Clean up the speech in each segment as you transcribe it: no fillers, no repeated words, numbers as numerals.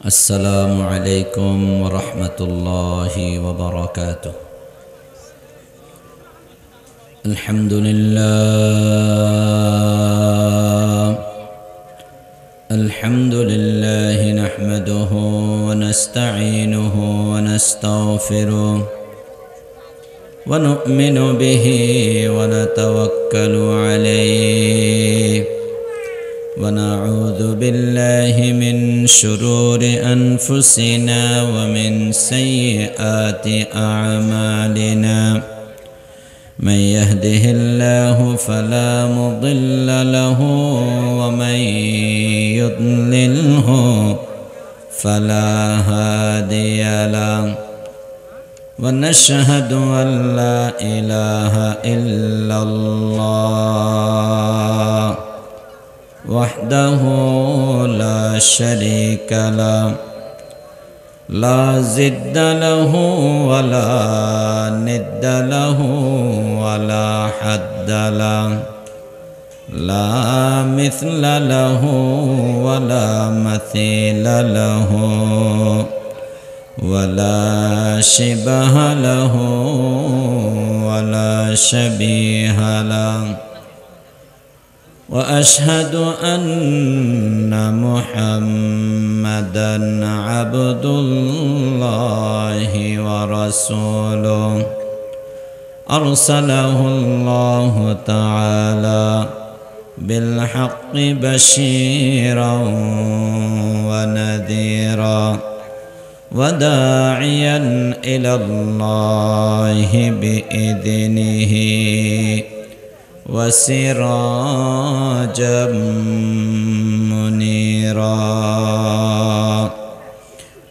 السلام عليكم ورحمة الله وبركاته. الحمد لله نحمده ونستعينه ونستغفره ونؤمن به ونتوكل عليه ونعوذ بالله من شرور أنفسنا ومن سيئات أعمالنا. من يهده الله فلا مضل له ومن يضلله فلا هادي له، ونشهد أن لا إله إلا الله وحده لا شريك له، لا ضد له ولا ند له ولا حد له، لا مثل له ولا مثيل له ولا شبه له ولا شبيه له. وأشهد أن محمدًا عبد الله ورسوله، أرسله الله تعالى بالحق بشيرًا ونذيرًا وداعيًا إلى الله بإذنه وسراجا منيرا.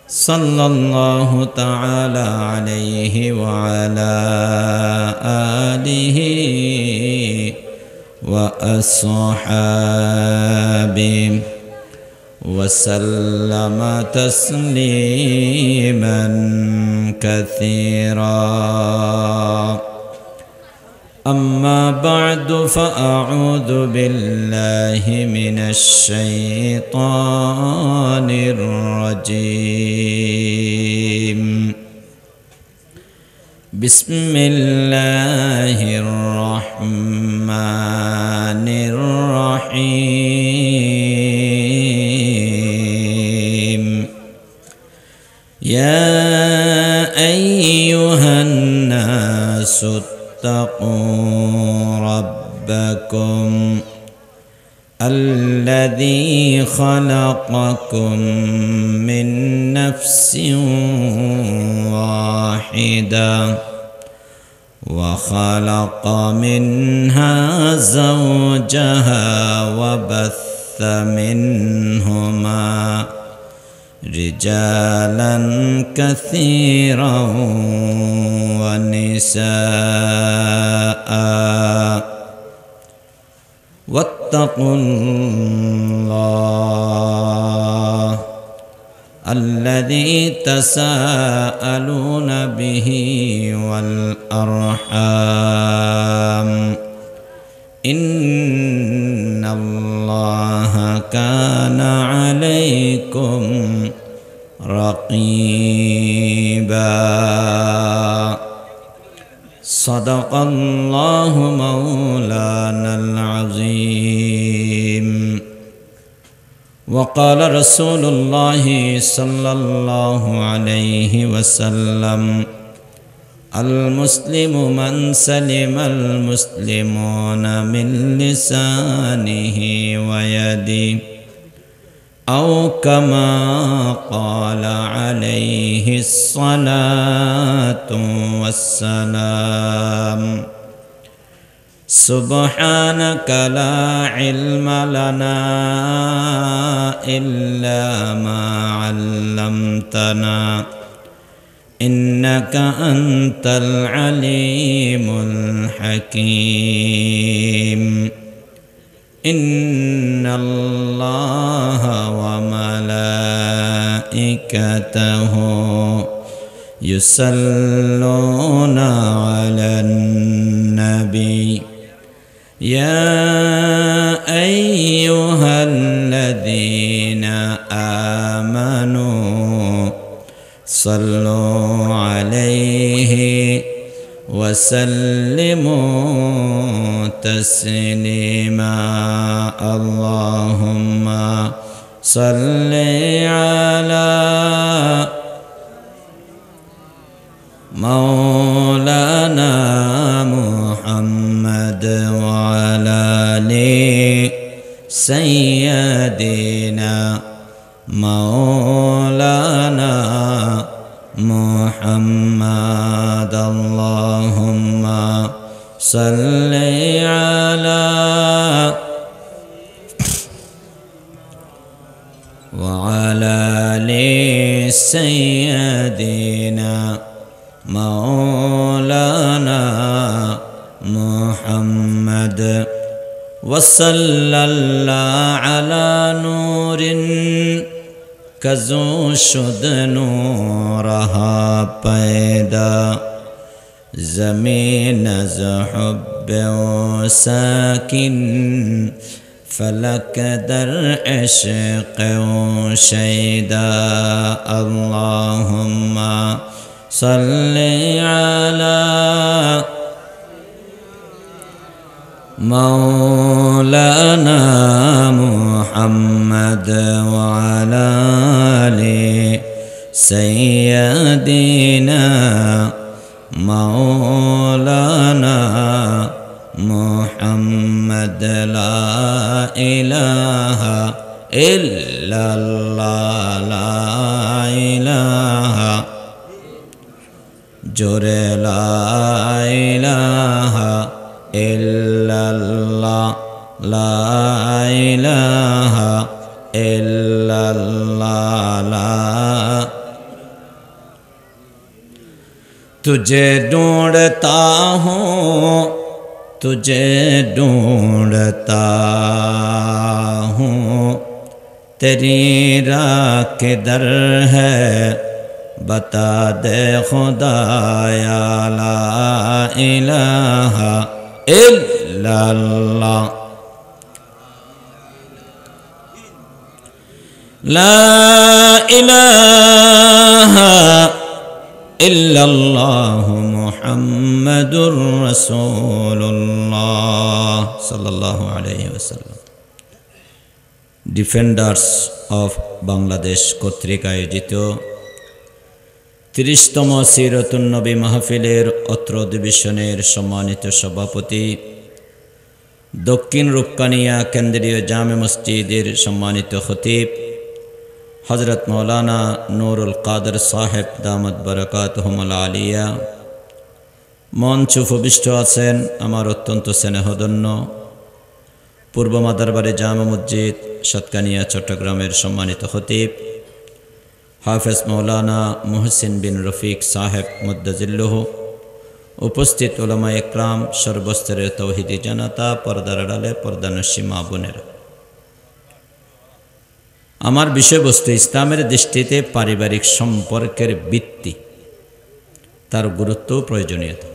صلى الله تعالى عليه وعلى آله وأصحابه وسلم تسليما كثيرا. أما بعد، فأعوذ بالله من الشيطان الرجيم. بسم الله الرحمن الرحيم. يا أيها الناس اتقوا ربكم الذي خلقكم من نفس واحدة وخلق منها زوجها وبث منهما رجالا كثيرا ونساء، واتقوا الله الذي تساءلون به والأرحام، إن الله كان عليكم رقيبا. صدق الله مولانا العظيم. وقال رسول الله صلى الله عليه وسلم: المسلم من سلم المسلمون من لسانه ويده، أو كما قال عليه الصلاة والسلام. سبحانك لا علم لنا إلا ما علمتنا، إنك أنت العليم الحكيم. إن الله وملائكته يصلون على النبي، يا أيها الذين الذين آمنوا صلوا عليه وسلموا تسليما اللهم صل على مولانا محمد وعلى آل سيدنا مولانا محمد اللهم صل على وعلى آل سيدنا مولانا محمد وصلى الله على نور کزو شد نورها پیدا زمین از حب و ساکن فلک در عشق و شیدا اللهم صل على مولانا محمد وعلى آل سيدنا مولانا محمد لا إله إلا الله لا إله جور لا إله إلا الله لا إله إلا الله لا تجھے ڈھونڈتا ہوں تجھے ڈھونڈتا ہوں تیری راہ کدھر ہے بتا دے خدایا لا الہ الا اللہ لا الہ الا اللہ محمد رسول اللہ صلی اللہ علیہ وسلم defenders of Bangladesh কর্তৃক আয়োজিত ৩০তম সিরাতুন নবী মাহফিলের অত্র অধিবেশনের সম্মানিত সভাপতি দক্ষিণ রূপকানিয়া কেন্দ্রীয় জামে মসজিদের সম্মানিত খতিব হযরত মাওলানা নুরুল কাদের সাহেব দামাত বারাকাতুহুমুল আলিয়া মঞ্চ উপবিষ্ট আছেন আমার অত্যন্ত স্নেহধন্য পূর্ব মাদারবাড়ি জামে মসজিদ সাতকানিয়া চট্টগ্রামের সম্মানিত খতিব হাফেজ মাওলানা মুহসিন বিন রফিক সাহেব মুদ্দাজিল্লুহু উপস্থিত উলামা একরাম সর্বস্তরের তৌহিদি জনতা পর্দার আড়ালে পর্দানশী মা বোনেরা আমার বিষয়বস্তু ইসলামের দৃষ্টিতে পারিবারিক সম্পর্কের ভিত্তি তার গুরুত্ব ও প্রয়োজনীয়তা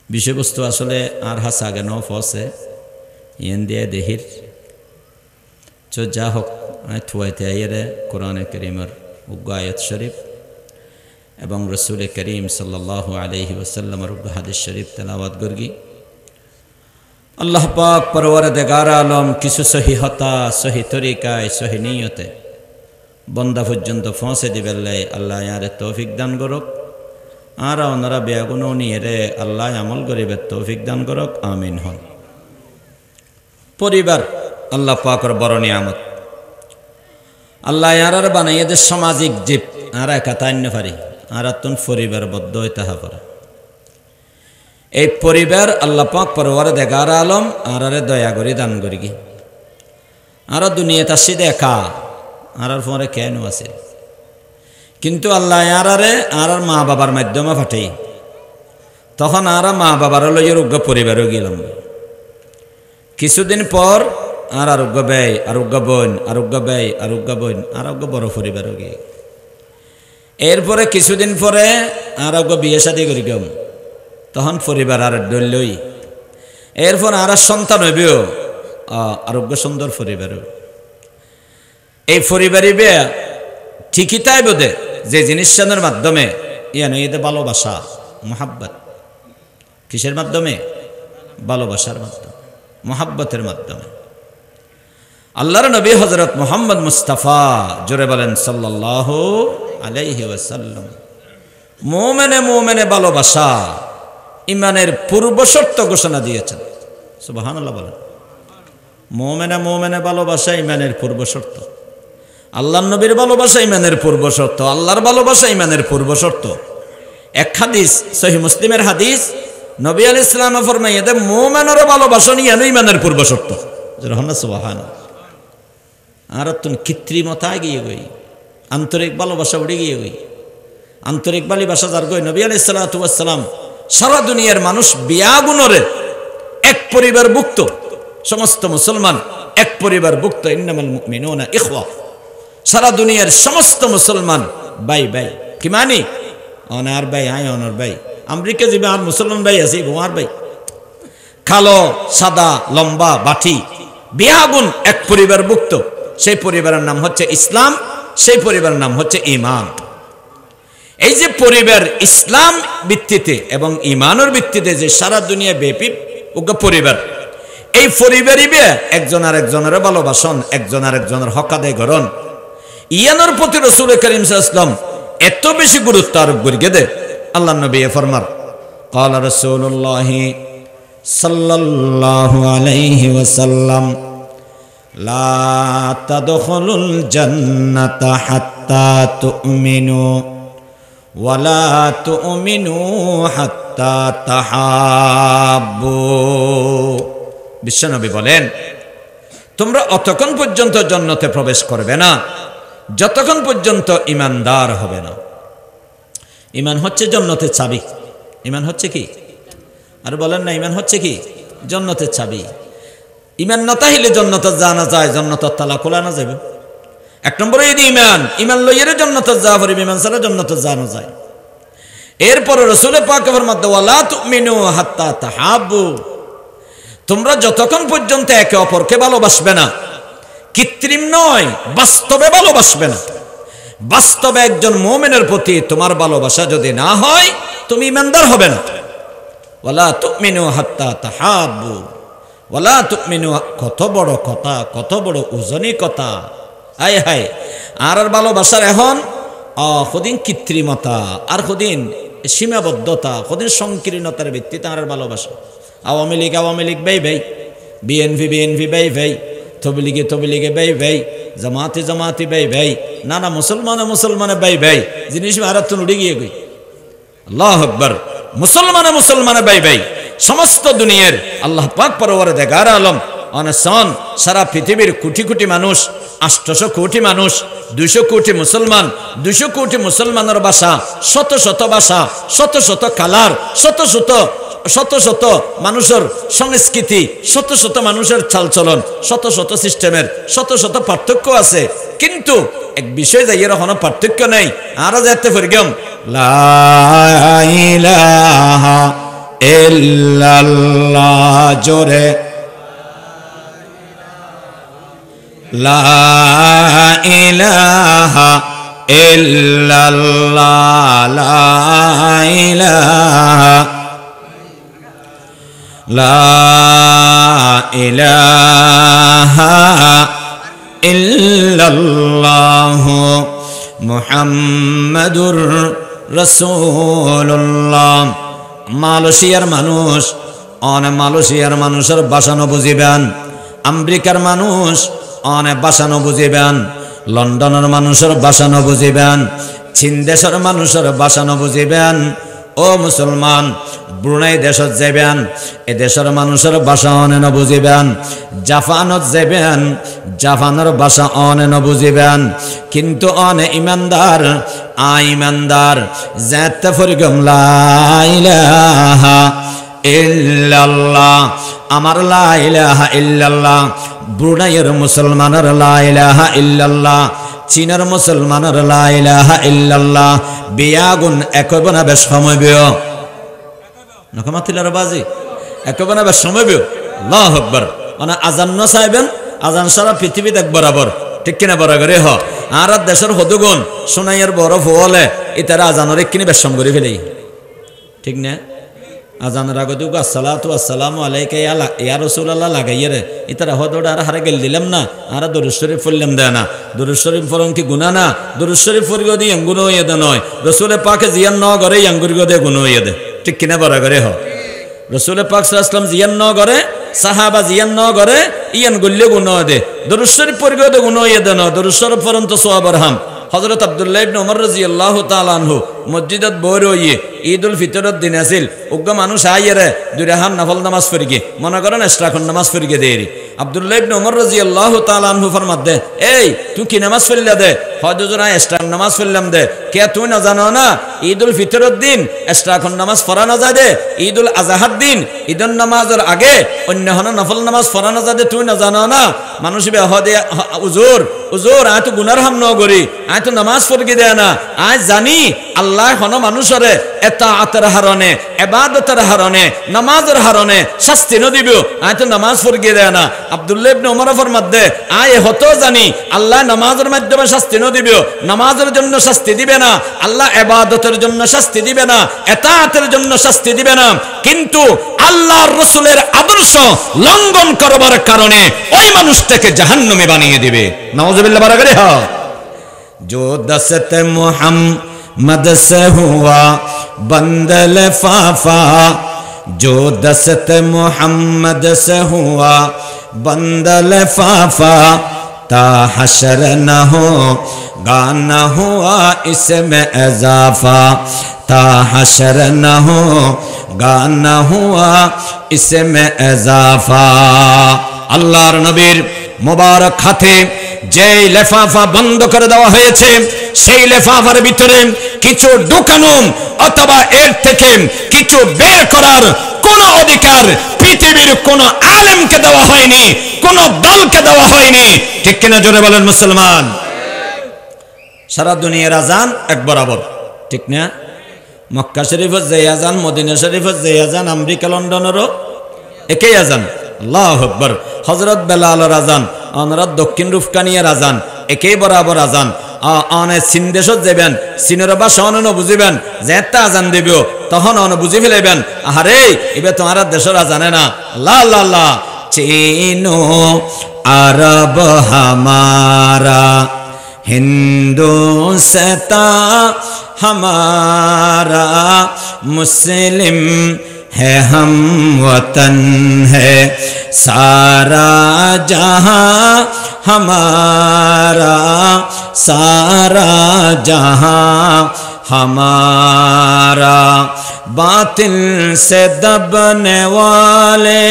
বিষয়বস্তু আসলে আর হাসা আগে ফসে ইয়েন দিয়ে দেহির চো যা হোক থুয়াইতে আইরে কোরআনে করিমের উগ্র আয়াত শরীফ এবং রসুল করিম সাল্লাল্লাহু আলাইহি ওয়াসাল্লামের উগ্র হাদিস শরীফ তেলাওয়াত করগি আল্লাহ পাক পরওয়ারদিগার আলম কিছু সহিহতা সহি তরিকায় সহি নিয়তে বন্দা পর্যন্ত পৌঁছে দিবেলে আল্লাহ ইয়ারে তৌফিক দান করুক আর ওনারা বেগুন নিয়ে রে আল্লাহ আমল করিবে তৌফিক দান করুক আমিন হন পরিবার আল্লাহ পাকের বড় নিয়ামত আল্লাহ ইয়ার বানাইয়ে দে সামাজিক জীব আর একাতান্য পারি আর তুন পরিবার বদ্ধ হইতে পারে এই পরিবার আল্লাহ পাক পরওয়ারদিগার আলম আর দয়া করি দান করি কি আর দুনিয়াতে আসি দেখা আর পরে কেন আছে কিন্তু আল্লাহ আর মা বাবার মাধ্যমে পাঠাই তখন আর মা বাবার লইয়ের উগ্র পরিবারও গেলাম কিছুদিন পর আর আরোগ্য ব্যয় আরোগ্য বোন আরোগ্য ব্যয় আরোগ্য বোন আরোগ্য বড় পরিবারও গিয়ে এরপরে কিছুদিন পরে আরোগ্য বিয়ে শাদী করি গেম তখন পরিবার আর ডলই এরপর আর সন্তান হইবেও আরোগ্য সুন্দর পরিবার এই পরিবারই বে ঠিকই তাই বোধে যে জিনিসের মাধ্যমে এতে ভালোবাসা মোহাব্বত কিসের মাধ্যমে ভালোবাসার মাধ্যমে মোহাব্বতের মাধ্যমে আল্লাহর নবী হযরত মুহাম্মদ মুস্তাফা জোরে বলেন সাল্লাল্লাহু আলাইহি ওয়াসাল্লাম মুমিনে ভালোবাসা ইমানের পূর্ব শর্ত ঘোষণা দিয়েছেন সুবহানাল্লাহ বলেন মুমিনে ভালোবাসা ইমানের পূর্ব শর্ত আল্লাহর নবীর ভালোবাসা ইমানের পূর্ব শর্ত আল্লাহর ভালোবাসা ইমানের পূর্ব শর্ত এক হাদিস সহিহ মুসলিমের হাদিস নবী আলাইহিস সালাম ফরমাইয়েন মুমিনের ভালোবাসা ইমানের পূর্ব শর্ত সুবহানাল্লাহ আর তুন কৃত্রিমতা গিয়ে গই আন্তরিক ভালোবাসা উড়ে গিয়ে গই আন্তরিক ভালোবাসা যার গই নবী আলাইহিস সালাতু ওয়াস সালাম সারা দুনিয়ার মানুষ বিয়াগুনরে এক পরিবার ভুক্ত সমস্ত মুসলমান এক পরিবার ভুক্ত ইন্নামাল মুমিনুনা ইখওয়া সারা দুনিয়ার সমস্ত মুসলমান ভাই ভাই কি মানে অনার ভাই আয় অনার ভাই আমেরিকা যাবে আর মুসলমান ভাই আছে গোয়ার ভাই কালো সাদা লম্বা বাটি বিয়াগুন এক পরিবার ভুক্ত সেই পরিবারের নাম হচ্ছে ইসলাম সেই পরিবারের নাম হচ্ছে ঈমান এই যে পরিবার ইসলাম ভিত্তিতে এবং ঈমানের ভিত্তিতে যে সারা দুনিয়া ব্যাপী ওগো পরিবার এই পরিবারই বে একজন আরেকজনের ভালোবাসন একজন আরেকজনের হক আদায় করেন ইয়ানোর প্রতি রাসূল করিম সাল্লাল্লাহু আলাইহি ওয়াসাল্লাম এত বেশি গুরুত্ব আরোপ করিয়ে দে আল্লাহর নবী ফরমান قال رسول الله صلى الله عليه وسلم لا تدخلوا الجنة حتى تؤمنوا ولا تؤمنوا حتى تحابوا বিশ্বনবী বলেন তোমরা অতক্ষণ পর্যন্ত জান্নাতে প্রবেশ করবে না যতক্ষণ পর্যন্ত ঈমানদার হবে না ঈমান হচ্ছে জান্নাতের চাবি ঈমান হচ্ছে কি আর বলেন না ঈমান হচ্ছে কি জান্নাতের চাবি ঈমান না তাহলে জান্নাতে জানা যায় জান্নাতের তালা খোলা না যাবে এক নম্বরে এই ঈমান ঈমান লইয়ের জান্নাতে যাওয়া পারবে ঈমান ছাড়া জান্নাতে জানা যায় এরপর রাসূল পাক ফরমাতে ওয়ালা তুমিনু হাত্তা তাহাব্বু তোমরা যতক্ষণ পর্যন্ত একে অপরকে ভালোবাসবে না কৃত্রিম নয় বাস্তবে ভালোবাসবে না বাস্তবে একজন মুমিনের প্রতি তোমার ভালোবাসা যদি না হয় তুমি ঈমানদার হবে না ওয়ালা তুমিনু হাত্তা তাহাব্বু ওয়ালা তুমিনু কত বড় কথা কত বড় ওজনী কথা হায় হায় আর ভালোবাসার এখন কদিন কৃত্রিমতা আর কদিন সীমাবদ্ধতা কদিন সংকীর্ণতার ভিত্তিতে আর ভালোবাসা আওয়ামী লীগ ভাই ভাই বিএনপি ভাই ভাই তবলিগে ভাই ভাই জামাতি ভাই ভাই নানা মুসলমানে ভাই ভাই জিনিস ভারত উড়ে গিয়ে গই আল্লাহু আকবার মুসলমানে ভাই ভাই সমস্ত দুনিয়ার আল্লাহ পাক পরওয়ারে দেগার আলম অনসন সারা পৃথিবীর কোটি কোটি মানুষ 800 কোটি মানুষ 200 কোটি মুসলমান 200 কোটি মুসলমানের ভাষা শত শত ভাষা শত শত কালার শত শত মানুষের সংস্কৃতি শত শত মানুষের চালচলন শত শত সিস্টেমের শত শত পার্থক্য আছে কিন্তু এক বিষয় যাই এর কোনো পার্থক্য নেই আর যাতে ফরগম লা ইলাহা ইল্লাল্লাহ জোরে লা ইলাহা ইল্লাল্লাহ লা ইলাহা লা ইলাহা ইল্লাল্লাহ মুহাম্মাদুর রাসূলুল্লাহ মালয়েশিয়ার মানুষের ভাষা ন বুঝিবেন আমেরিকার মানুষ অনেক ভাষা ন বুঝিবেন লন্ডনের মানুষের ভাষা ন বুঝিবেন চীন দেশের মানুষের ভাষা ন বুঝিবেন ও মুসলমান ব্রুনাই দেশত যাবেন এ দেশের মানুষের ভাষা অনে ন বুঝিবেন জাপানত যাবেন জাপানের ভাষা অনে ন বুঝিবেন কিন্তু অনে ইমানদার যাতে ফরগম লা ইলাহা ইল্লাল্লাহ আমার লা ইলাহা ইল্লাল্লাহ ব্রুনাইয়ের মুসলমানের লা ইলাহা ইল্লাল্লাহ চীনের মুসলমানের লা ইলাহা ইল্লাল্লাহ বিয়াগুন একবনা বেশ সময়বিও নকমাতিলার বাজি একবনা বেশ সময়বিও আল্লাহু আকবার মানে আজান ন চাইবেন আজান সারা পৃথিবী দেখ বরাবর ঠিক কিনা বরাবরে হ আর দেশের হদুগুণ সোনাইয়ের বড় ফলে ইতারা আজানের কিনে বেশম করে ফেলেই ঠিক না আজানের আগত আসসালাতু আসসালামু আলাইকা ইয়া রাসূলুল্লাহ লাগাইয়ে রে ইতারা হদোড়া আর হারে গেল দিলাম না আর দুরূদ শরীফ পড়লাম দেয় না দুরূদ শরীফ পড়ন কি গুনাহ না দুরূদ শরীফ পড়িও দি গুনাহ হইয়ে দে নয় রাসূল পাকে জিয়ান ন করে ইয়াঙ্গুরিও দে গুনাহ হইয়ে দে ঠিক কিনা বরাবরে হ রাসূল পাক সাল্লাল্লাহু আলাইহি ওয়াসাল্লাম জিয়ান ন করে সাহাবা জিয়ান ন করে ইয়ান গল্লে গুনাহ দে দুরূদ শরীফ পড়িও দে গুনাহ হইয়ে দে না দুরূদ শরীফ পড়ন তো সওয়াবের হাম হযরত আব্দুল্লাহ ইবনে ওমর রাদিয়াল্লাহু তাআলা আনহু মসজিদত বইরইয়ে ঈদুল ফিতরের দিন আছিল উগ্র মানুষ আইরে দুই রাকাত নফল নামাজ পড়িগে মনে করেন এক্সট্রা নামাজ পড়িগে দেরি আব্দুল্লাহ ইবনে ওমর রাদিয়াল্লাহু তাআলা আনহু ফরমাত দে এই তুই কি নামাজ পড়লা দে হযরত এক্সট্রা নামাজ পড়লাম দে কে তুই না জানো না ঈদুল ফিতরের দিন এক্সট্রা নামাজ পড়া না যায় দে ঈদুল আজহার দিন ঈদুন নামাজের আগে অন্য হন নফল নামাজ পড়া না যায় দে তুই না জানো না মানুষ বে হদে হুজুর হুজুর আয় তো গুনার হাম ন করি আয় তো নামাজ পড়িগে দেয় না আয় জানি আল্লাহ হন মানুষরে এতাআতের হারণে ইবাদতের হারণে নামাজের হারণে শাস্তি ন দিব আয় তো নামাজ পড়িগে দেয় না আব্দুল্লাহ ইবনে ওমর ফরমাত দে আয় হতো জানি আল্লাহ নামাজের মাধ্যমে শাস্তি ন দিব নামাজের জন্য শাস্তি দিবে না আল্লাহ ইবাদতের জন্য শাস্তি দিবে না এতাআতের জন্য শাস্তি দিবে না কিন্তু আল্লাহর রাসূলের আদর্শ লঙ্ঘন করবার কারণে ওই মানুষটাকে জাহান্নামে বানিয়ে দিবে নাউজুবিল্লাহ বারাকারে হ जो दस्त मोहम्मद से हुआ बंद लिफाफा जो दस्त मोहम्मद से हुआ बंद लिफाफा ता हशर न हो गाना हुआ इसमें इजाफा ता हशर न हो गाना हुआ इसमें इजाफा আল্লাহর নবীর মোবারক হাতে যে লেফাফা বন্ধ করে দেওয়া হয়েছে সেই লেফাফার ভিতরে কিছু ঢুকানো অথবা এর থেকে কিছু বের করার কোন অধিকার পৃথিবীর কোন আলেমকে দেওয়া হয়নি কোন দলকে দেওয়া হয়নি ঠিক কিনা জোরে বলেন মুসলমান সারা দুনিয়ার আজান এক বরাবর ঠিক না মক্কা শরীফের যে আজান মদিনা শরীফের যে আজান আমেরিকা লন্ডনেরও একই আজান আল্লাহু আকবার হযরত বেলালের আজান অনরাত দক্ষিণ রুফকানিয়ার আজান একই বরাবর আজান অনে চীন দেশত যাবেন চীনের ভাষা অন বুঝিবেন যে একটা আজান দেব তখন অন বুঝি ফেলাইবেন আরে এবার তোমার দেশের আজানে না আল্লাহ আল্লাহ আল্লাহ চীনো আরব হামারা হিন্দুস্তা হামারা মুসলিম है हम वतन है सारा जहां हमारा सारा जहां हमारा बातिल से दबने वाले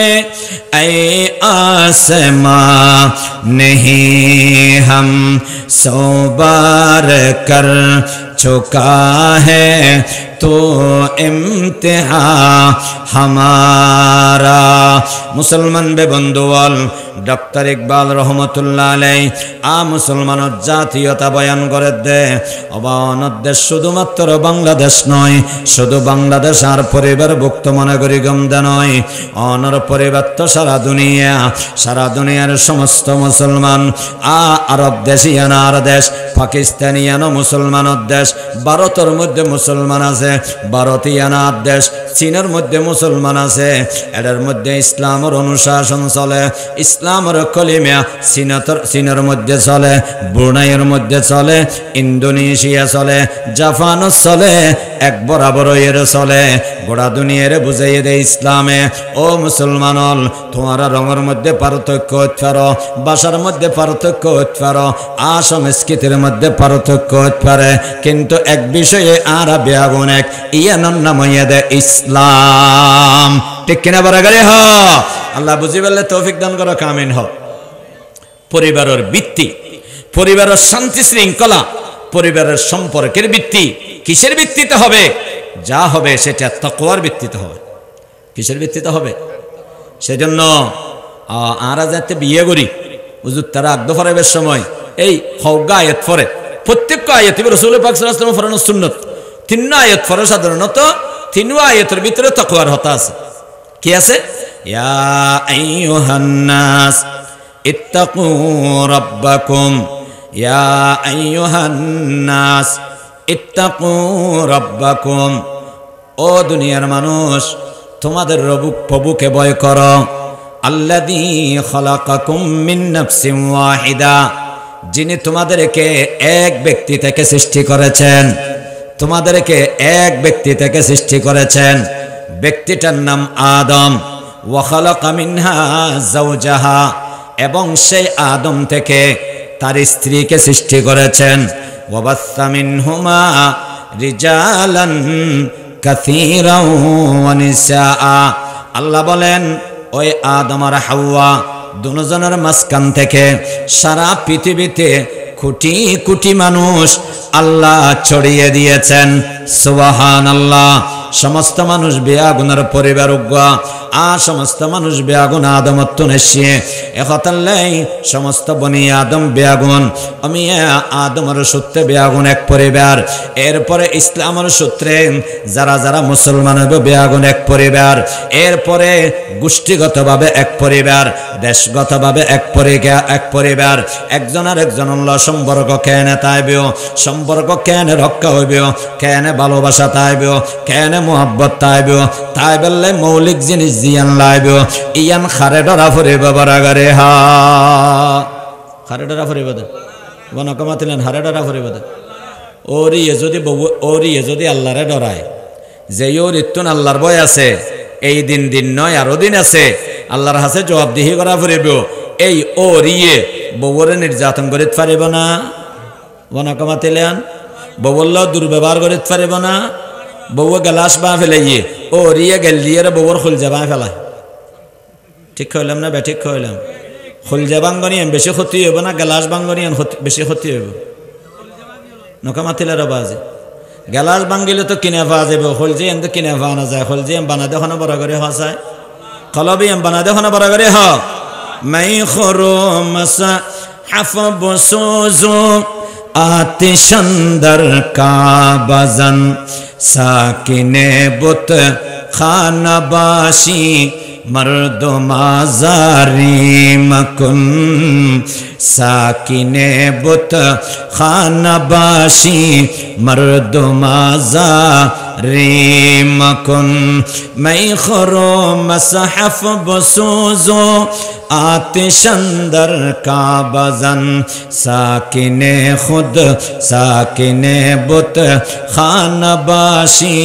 ऐ आसमां नहीं हम सौ बार कर चुका है तो इम्तिहा हमारा मुसलमान बे बंधुवाल डॉक्टर इकबाल रहमतुल्लाह अलैहि आ मुसलमान জাতীয়তা বয়ান করে দে অবানত দেশ শুধুমাত্র বাংলাদেশ নয় শুধু বাংলাদেশ আর পরিবারভুক্ত মনে করি গমদা নয় অনর পরিবার তো সারা দুনিয়ার সমস্ত মুসলমান আরব দেশিয়ানার দেশ পাকিস্তানিয়ানো মুসলমানের দেশ ভারতের মধ্যে মুসলমান আছে ভারতীয়ানার দেশ চীনের মধ্যে মুসলমান আছে এদের মধ্যে ইসলামের অনুশাসন চলে ইসলামের কলিমা চীনের মধ্যে চলে ব্রুনাইয়ের মধ্যে চলে ইন্দোনেশিয়া চলে জাপান চলে এক বরাবর এর চলে গোটা দুনিয়ারে বুঝাইয়ে দেয় ইসলামে ও মুসলমান তোমার রঙের মধ্যে পার্থক্য হতে পারো ভাষার মধ্যে পার্থক্য হতে পারো সংস্কৃতির মধ্যে পার্থক্য হতে পারে কিন্তু এক বিষয়ে আর বেআগুন এক ইয়ানোর নাম হইয়া দে ইসলাম ঠিক কিনা বরাবরে হ আল্লাহ বুঝি বললে তৌফিক দান করো কামিন হ পরিবারের ভিত্তি পরিবারের শান্তি শৃঙ্খলা পরিবারের সম্পর্কের ভিত্তি কিসের ভিত্তিতে হবে যা হবে সেটা তাকওয়ার ভিত্তিতে হবে কিসের ভিত্তিতে হবে সেজন্য আরা যাতে বিয়ে করি হুজুর তারা আগদ ফরাইবের সময় এই হওগা আয়াত ফরে প্রত্যেক আয়াত রাসূল পাক সাল্লাল্লাহু আলাইহি ওয়াসাল্লাম ফরানো সুন্নাত তিন আয়াত ফরে সাধারণত তিন আয়াতের ভিতরে তাকওয়ার হতা আছে কি আছে ইয়া আইয়ুহান নাস ইত্তাকু রাব্বাকুম, ইয়া আইয়ুহান নাস ইত্তাকু রাব্বাকুম। ও দুনিয়ার মানুষ, তোমাদের প্রভুকে ভয় করো। আল্লাযী খালাকাকুম মিন নাফসিন ওয়াহিদা, যিনি তোমাদেরকে এক ব্যক্তি থেকে সৃষ্টি করেছেন। তোমাদেরকে এক ব্যক্তি থেকে সৃষ্টি করেছেন, ব্যক্তিটার নাম আদম। ওয়া খালাকা মিনহা যাওজাহা, এবং সেই আদম থেকে তার স্ত্রীকে সৃষ্টি করেছেন। ওয়া বাসসা মিনহুমা রিজালান কাসীরান ওয়া নিসাআ। আল্লাহ বলেন ওই আদম আর হাওয়া দুজনের মাঝখান থেকে সারা পৃথিবীতে কোটি কোটি মানুষ আল্লাহ ছড়িয়ে দিয়েছেন। সুবহানাল্লাহ। সমস্ত মানুষ বেয়াগুনার পরিবার উগ্রা, সমস্ত মানুষ বেয়াগুন আদমত্ব নেশিয়ে একতাল্লাই সমস্ত বনি আদম বেয়াগুন। আমি আদমের সূত্রে বেয়াগুন এক পরিবার, এরপরে ইসলামের সূত্রে যারা যারা মুসলমান হবে বেয়াগুন এক পরিবার, এরপরে গোষ্ঠীগতভাবে এক পরিবার, দেশগতভাবে এক পরিবার। একজন আর একজন সম্পর্ক কেনে তাইবেও, সম্পর্ক কেনে রক্ষা হইবেও, কেনে ভালোবাসা তাইবেও, কেনে মোহাব্বত তাইবেও, তাই বললে মৌলিক জিনিস জিয়ান লাইবেও। ইয়ান খারে ডরা ফুরিব বরাগারে হা, খারে ডরা ফুরিব দে বনকমাতিলেন, হারে ডরা ফুরিব দে। ওরিয়ে যদি আল্লাহরে ডরায়, যে ওর ইত্তুন আল্লাহর ভয় আছে, এই দিন নয় আরো দিন আছে, আল্লাহর হাতে জবাবদিহি করা ফুরিব। এই ওরিয়ে বউরে নির্যাতন করিতে পারিব না, বনকমাতিলেন বউল্লাহ দুর্ব্যবহার করিতে পারিব না। বউ গেলাস বা ফেলাইয়ে ও রিয়ে গেল দিয়ে বউর খুল যাবা ফেলায়। ঠিক হইলাম না বে? ঠিক হইলাম। খুল যাবাঙ্গনিয়ান বেশি ক্ষতি হইব না গেলাস বাঙ্গনিয়ান বেশি ক্ষতি হইব? নকামাতিলার বাজে গেলাস বাঙ্গিলে তো কিনে পাওয়া যাবে, খুল যে এম তো কিনে পাওয়া না যায়। খুল যে এম বানা দেখো না বড় করে হসায়, কলবি এম বানা দেখো না বড় করে হ মাই খরো মাসা হাফ বসোজো আতিশানদার কাবাজান সাকিনে বুত খানাবাসী মর্দ মাজারি মকুন। সাকিনে বুত খানাবাসী মর্দ মাজারি মকুন। মাই খরো মসহফ বসোজো আতিশানদার কাবাজান সাকিনে খুদ সাকিনে বুত খানাবাসী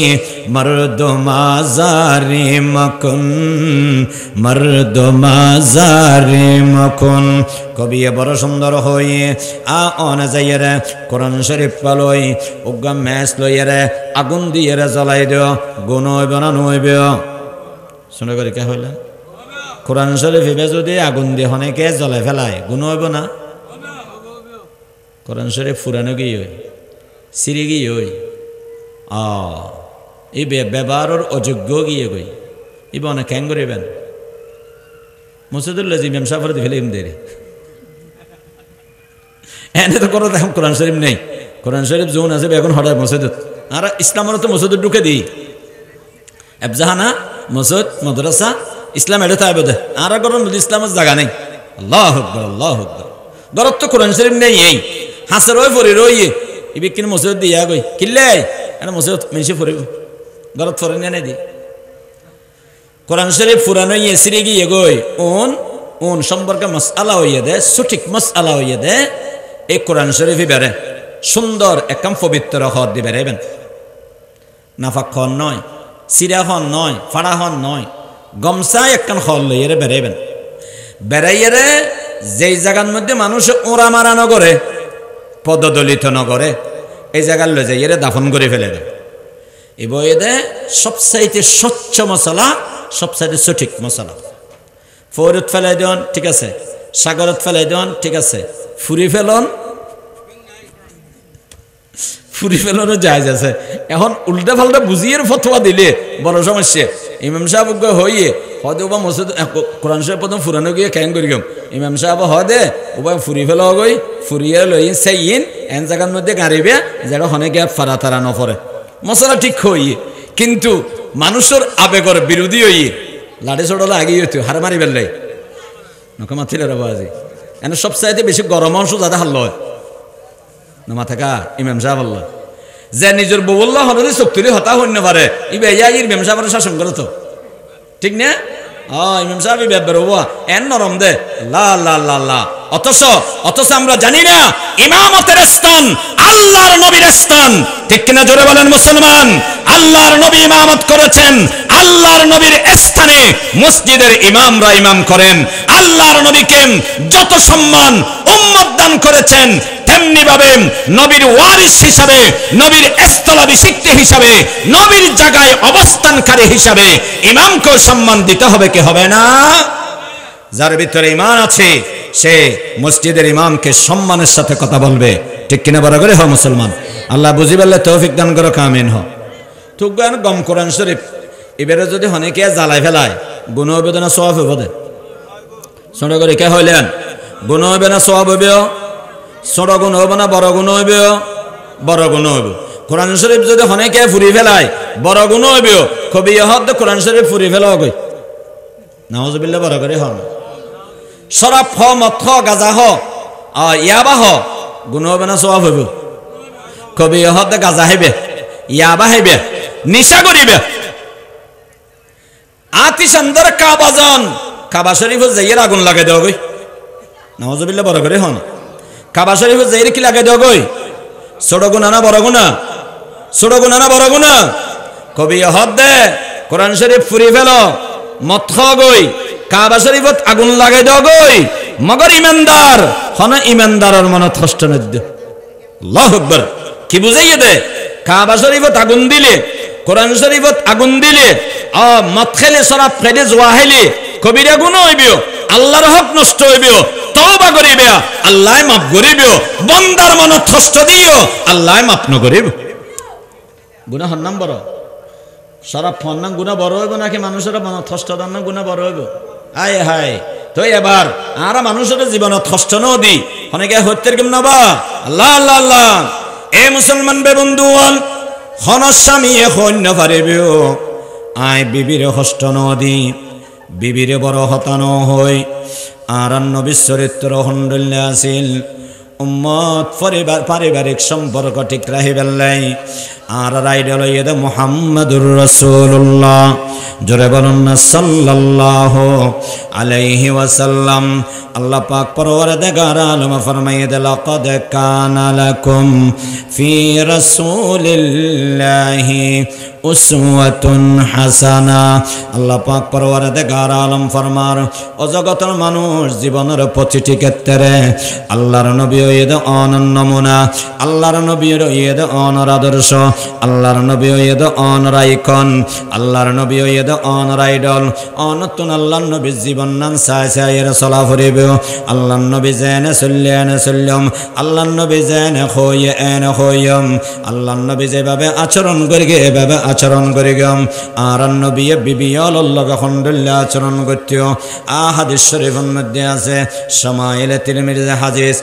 মর্দ মাজারি মকুন, মর্দ মাজারি মকুন। কবি বড় সুন্দর হয়ে অনে যাইয়েরে কোরআন শরীফ পালই উগ্র ম্যাচ লইয়েরে আগুন দিয়ে জ্বলাই দিও, গুণ হইব না নইব? শুনে করি কে হইলে কোরআন শরীফ হিবে যদি আগুন দিয়ে অনেকে জ্বলাই ফেলায়, গুণ হইব না? কোরআন শরীফ ফুরানো গিয়ে হই, সিঁড়ি গিয়ে হই, এই ব্যবহারের অযোগ্য গিয়ে গই ইব অনেক ক্যাং করিবেন। মুসিদুল্লাহ জি মেম সাফর ফেলে ইম দেরি এনে তো করো এখন কোরআন শরীফ নেই। কোরআন শরীফ জোন আছে এখন হঠাৎ মসজিদ আর ইসলামের তো মসজিদ ঢুকে দিই এবজাহানা মসজিদ মাদ্রাসা ইসলাম এটা তো আবেদে আর গরম ইসলামের জায়গা নেই। আল্লাহ আকবার আল্লাহ আকবার। গরত তো কোরআন শরীফ নেই, এই হাসের ওই ফরি রই ইবি কিনে মসজিদ দিয়া গই কিল্লে এটা মসজিদ মেশে ফরিব গরত ফরে নিয়ে দি কোরআন শরীফ ফুরানো ইয়ে সিরে গিয়ে গই উন সম্পর্কে মাসআলা হইয়ে দে, সঠিক মাসআলা হইয়ে দে। এই কোরআন শরীফই বেড়ে সুন্দর একদম পবিত্র হদ দিয়ে বেড়াইবেন। নাফাক হন নয়, সিরা হন নয়, ফাড়া হন নয়, গমসা একখান হল লইয়ে বেড়াইবেন। বেড়াইয়ে যেই জায়গার মধ্যে মানুষ ওরা মারা নগরে পদদলিত নগরে এই জায়গার লই যাই দাফন করে ফেলে দেয়। এই বইয়ে সবচাইতে স্বচ্ছ মশলা, সবচাইতে সঠিক মশলা। ফৌরত ফেলাই দেন ঠিক আছে, সাগরত ফেলাই দেন ঠিক আছে, ফুরি ফেলনও জায়েজ আছে। এখন উল্টা ফাল্টা বুঝিয়ে ফতোয়া দিলে বড় সমস্যা। ইমাম সাহেব হইয়ে হদে ওবা মসজিদ কোরআন শরীফ প্রথম ফুরানো গিয়ে ক্যাং করি গম ইমাম সাহেব হদে ওবা ফুরি ফেলা গই ফুরিয়ে লই সেইন এন জায়গার মধ্যে গাড়িবে যেটা অনেকে ফারা তারা নফরে মশলা ঠিক হইয়ে, কিন্তু মানুষের আবেগর বিরোধী হইয়ে লাঠি ছোটলে আগেই হইতো হারে মারি বেললাই নকে মাতিল রে বাজি এনে সবচাইতে বেশি গরম অংশ যাতে হাল্ল হয় না মাথা কা ইমাম সাহেব আল্লাহ যে নিজের বউল্লাহ হলে শক্তির হতা হইতে পারে ইবে ইমাম সাহেবের শাসন করে তো ঠিক না ইমাম সাহেব ব্যাপার হবো এন নরম দে লা লা লা লা অথচ আমরা জানি না ইমামতের স্থান আল্লাহর নবীর স্থান ঠিক কিনা জোরে বলেন মুসলমান আল্লাহর নবী ইমামত করেছেন আল্লাহর নবীর স্থানে মসজিদের ইমামরা ইমাম করেন আল্লাহর নবীকে যত সম্মান উম্মত দান করেছেন তেমনি ভাবে নবীর ওয়ারিস হিসাবে নবীর স্থলাভিষিক্ত হিসাবে নবীর জায়গায় অবস্থানকারী হিসাবে ইমামকেও সম্মান দিতে হবে কি হবে না যার ভিতরে ঈমান আছে সে মসজিদের ইমামকে সম্মানের সাথে কথা বলবে ঠিক কিনা বড় করে হয় মুসলমান আল্লাহ বুঝি বললে তৌফিক দান করো আমিন হ তুগান গম কোরআন শরীফ এবারে যদি অনেকে জ্বালাই ফেলায় গুণ হবে না সওয়াব হবে ছোট করে কে হইলেন গুণ হবে না সওয়াব হবে ছোট গুণ হবে না বড় গুণ হইবে বড় গুণ হইব কোরআন শরীফ যদি অনেকে ফুরি ফেলায় বড় গুণ হইবে কবি হদ কোরআন শরীফ ফুরি ফেলাও গই নাউজুবিল্লাহ বড় করে হন শরাব হ মদ হ গাজা হ ইয়াবা হ গুণ হবে না সওয়াব হইব কবি হদ গাজা হইবে ইয়াবা হইবে নিশা করিবে আতি সুন্দর কাবাজন কাবা শরীফ যাইয়ের আগুন লাগাই দেওয়া গই নাউজুবিল্লাহ বড় করে হন কাবা শরীফ যাইয়ের কি লাগাই দেওয়া গই ছোট গুণা না বড় গুণা ছোট গুণা না বড় গুণা কবি হদ দে কোরআন শরীফ ফুরি ফেলো মত গই কাবা শরীফত আগুন লাগাই দেওয়া গই মগর ইমানদার হন ইমানদারের মনত কষ্ট নদ্য আল্লাহু আকবার কি বুঝাইয়ে দে কাবা শরীফত আগুন দিলে কোরআন শরীফত আগুন দিলে মদ খেলে শরাব খেলে জোয়া খাইলে কবিরা গুণ হইবিও আল্লাহর হক নষ্ট হইবিও তওবা করিবে আল্লাহ মাফ করিবে বন্দার মনত কষ্ট দিও আল্লাহ মাফ ন করিব গুনাহ নাম বড় শরাব ফোন নাম গুনাহ বড় হইব নাকি মানুষের মনত কষ্ট দান না গুনাহ বড় হইব আয় হায় তো এবার আর মানুষের জীবনত কষ্ট ন দি অনেকে হত্যের কেমন বা আল্লাহ আল্লাহ আল্লাহ এ মুসলমান বে বন্ধু হন স্বামী এখন না পারিবেও আয় বিবির কষ্ট ন দি বিবিরে বড় হতানো হই আর নবীর চরিত্র হন্ডল্য আছিল উম্মত পরিবার পারিবারিক সম্পর্ক ঠিক রাখিবেন লাই আর রাইডল ইয়ে মুহাম্মাদুর রাসূলুল্লাহ জোরে বলুন না সাল্লাল্লাহু আলাইহি ওয়াসাল্লাম আল্লাহ পাক পরওয়ারদিগার আলম ফরমাইয়ে দে লাকাদ কানা লাকুম ফি রাসূলিল্লাহি উসওয়াতুন হাসানা আল্লাহ পাক পরওয়ারদিগার আলম ফরমার ও জগতের মানুষ জীবনের প্রতিটি ক্ষেত্রে আল্লাহর নবী ঈদ অনন্য নমুনা আল্লাহর নবীর ঈদ অনর আদর্শ আল্লাহর নবী ঈদ অনর আইকন আল্লাহর নবী ঈদ অনর আইডল অনতুন আল্লাহর নবীর জীবন নাম চাই চাই চলা ফুরিবে আল্লাহর নবী যেন চললাম আল্লাহর নবী যেন হইয়ে এন হইম আল্লাহর নবী যেভাবে আচরণ করি এভাবে আচরণ করি গম আর নবী বিবি আল্লাহ খন্ডল্য আচরণ করতেও হাদিস শরীফের মধ্যে আছে শামাইলে তিরমিজি হাদিস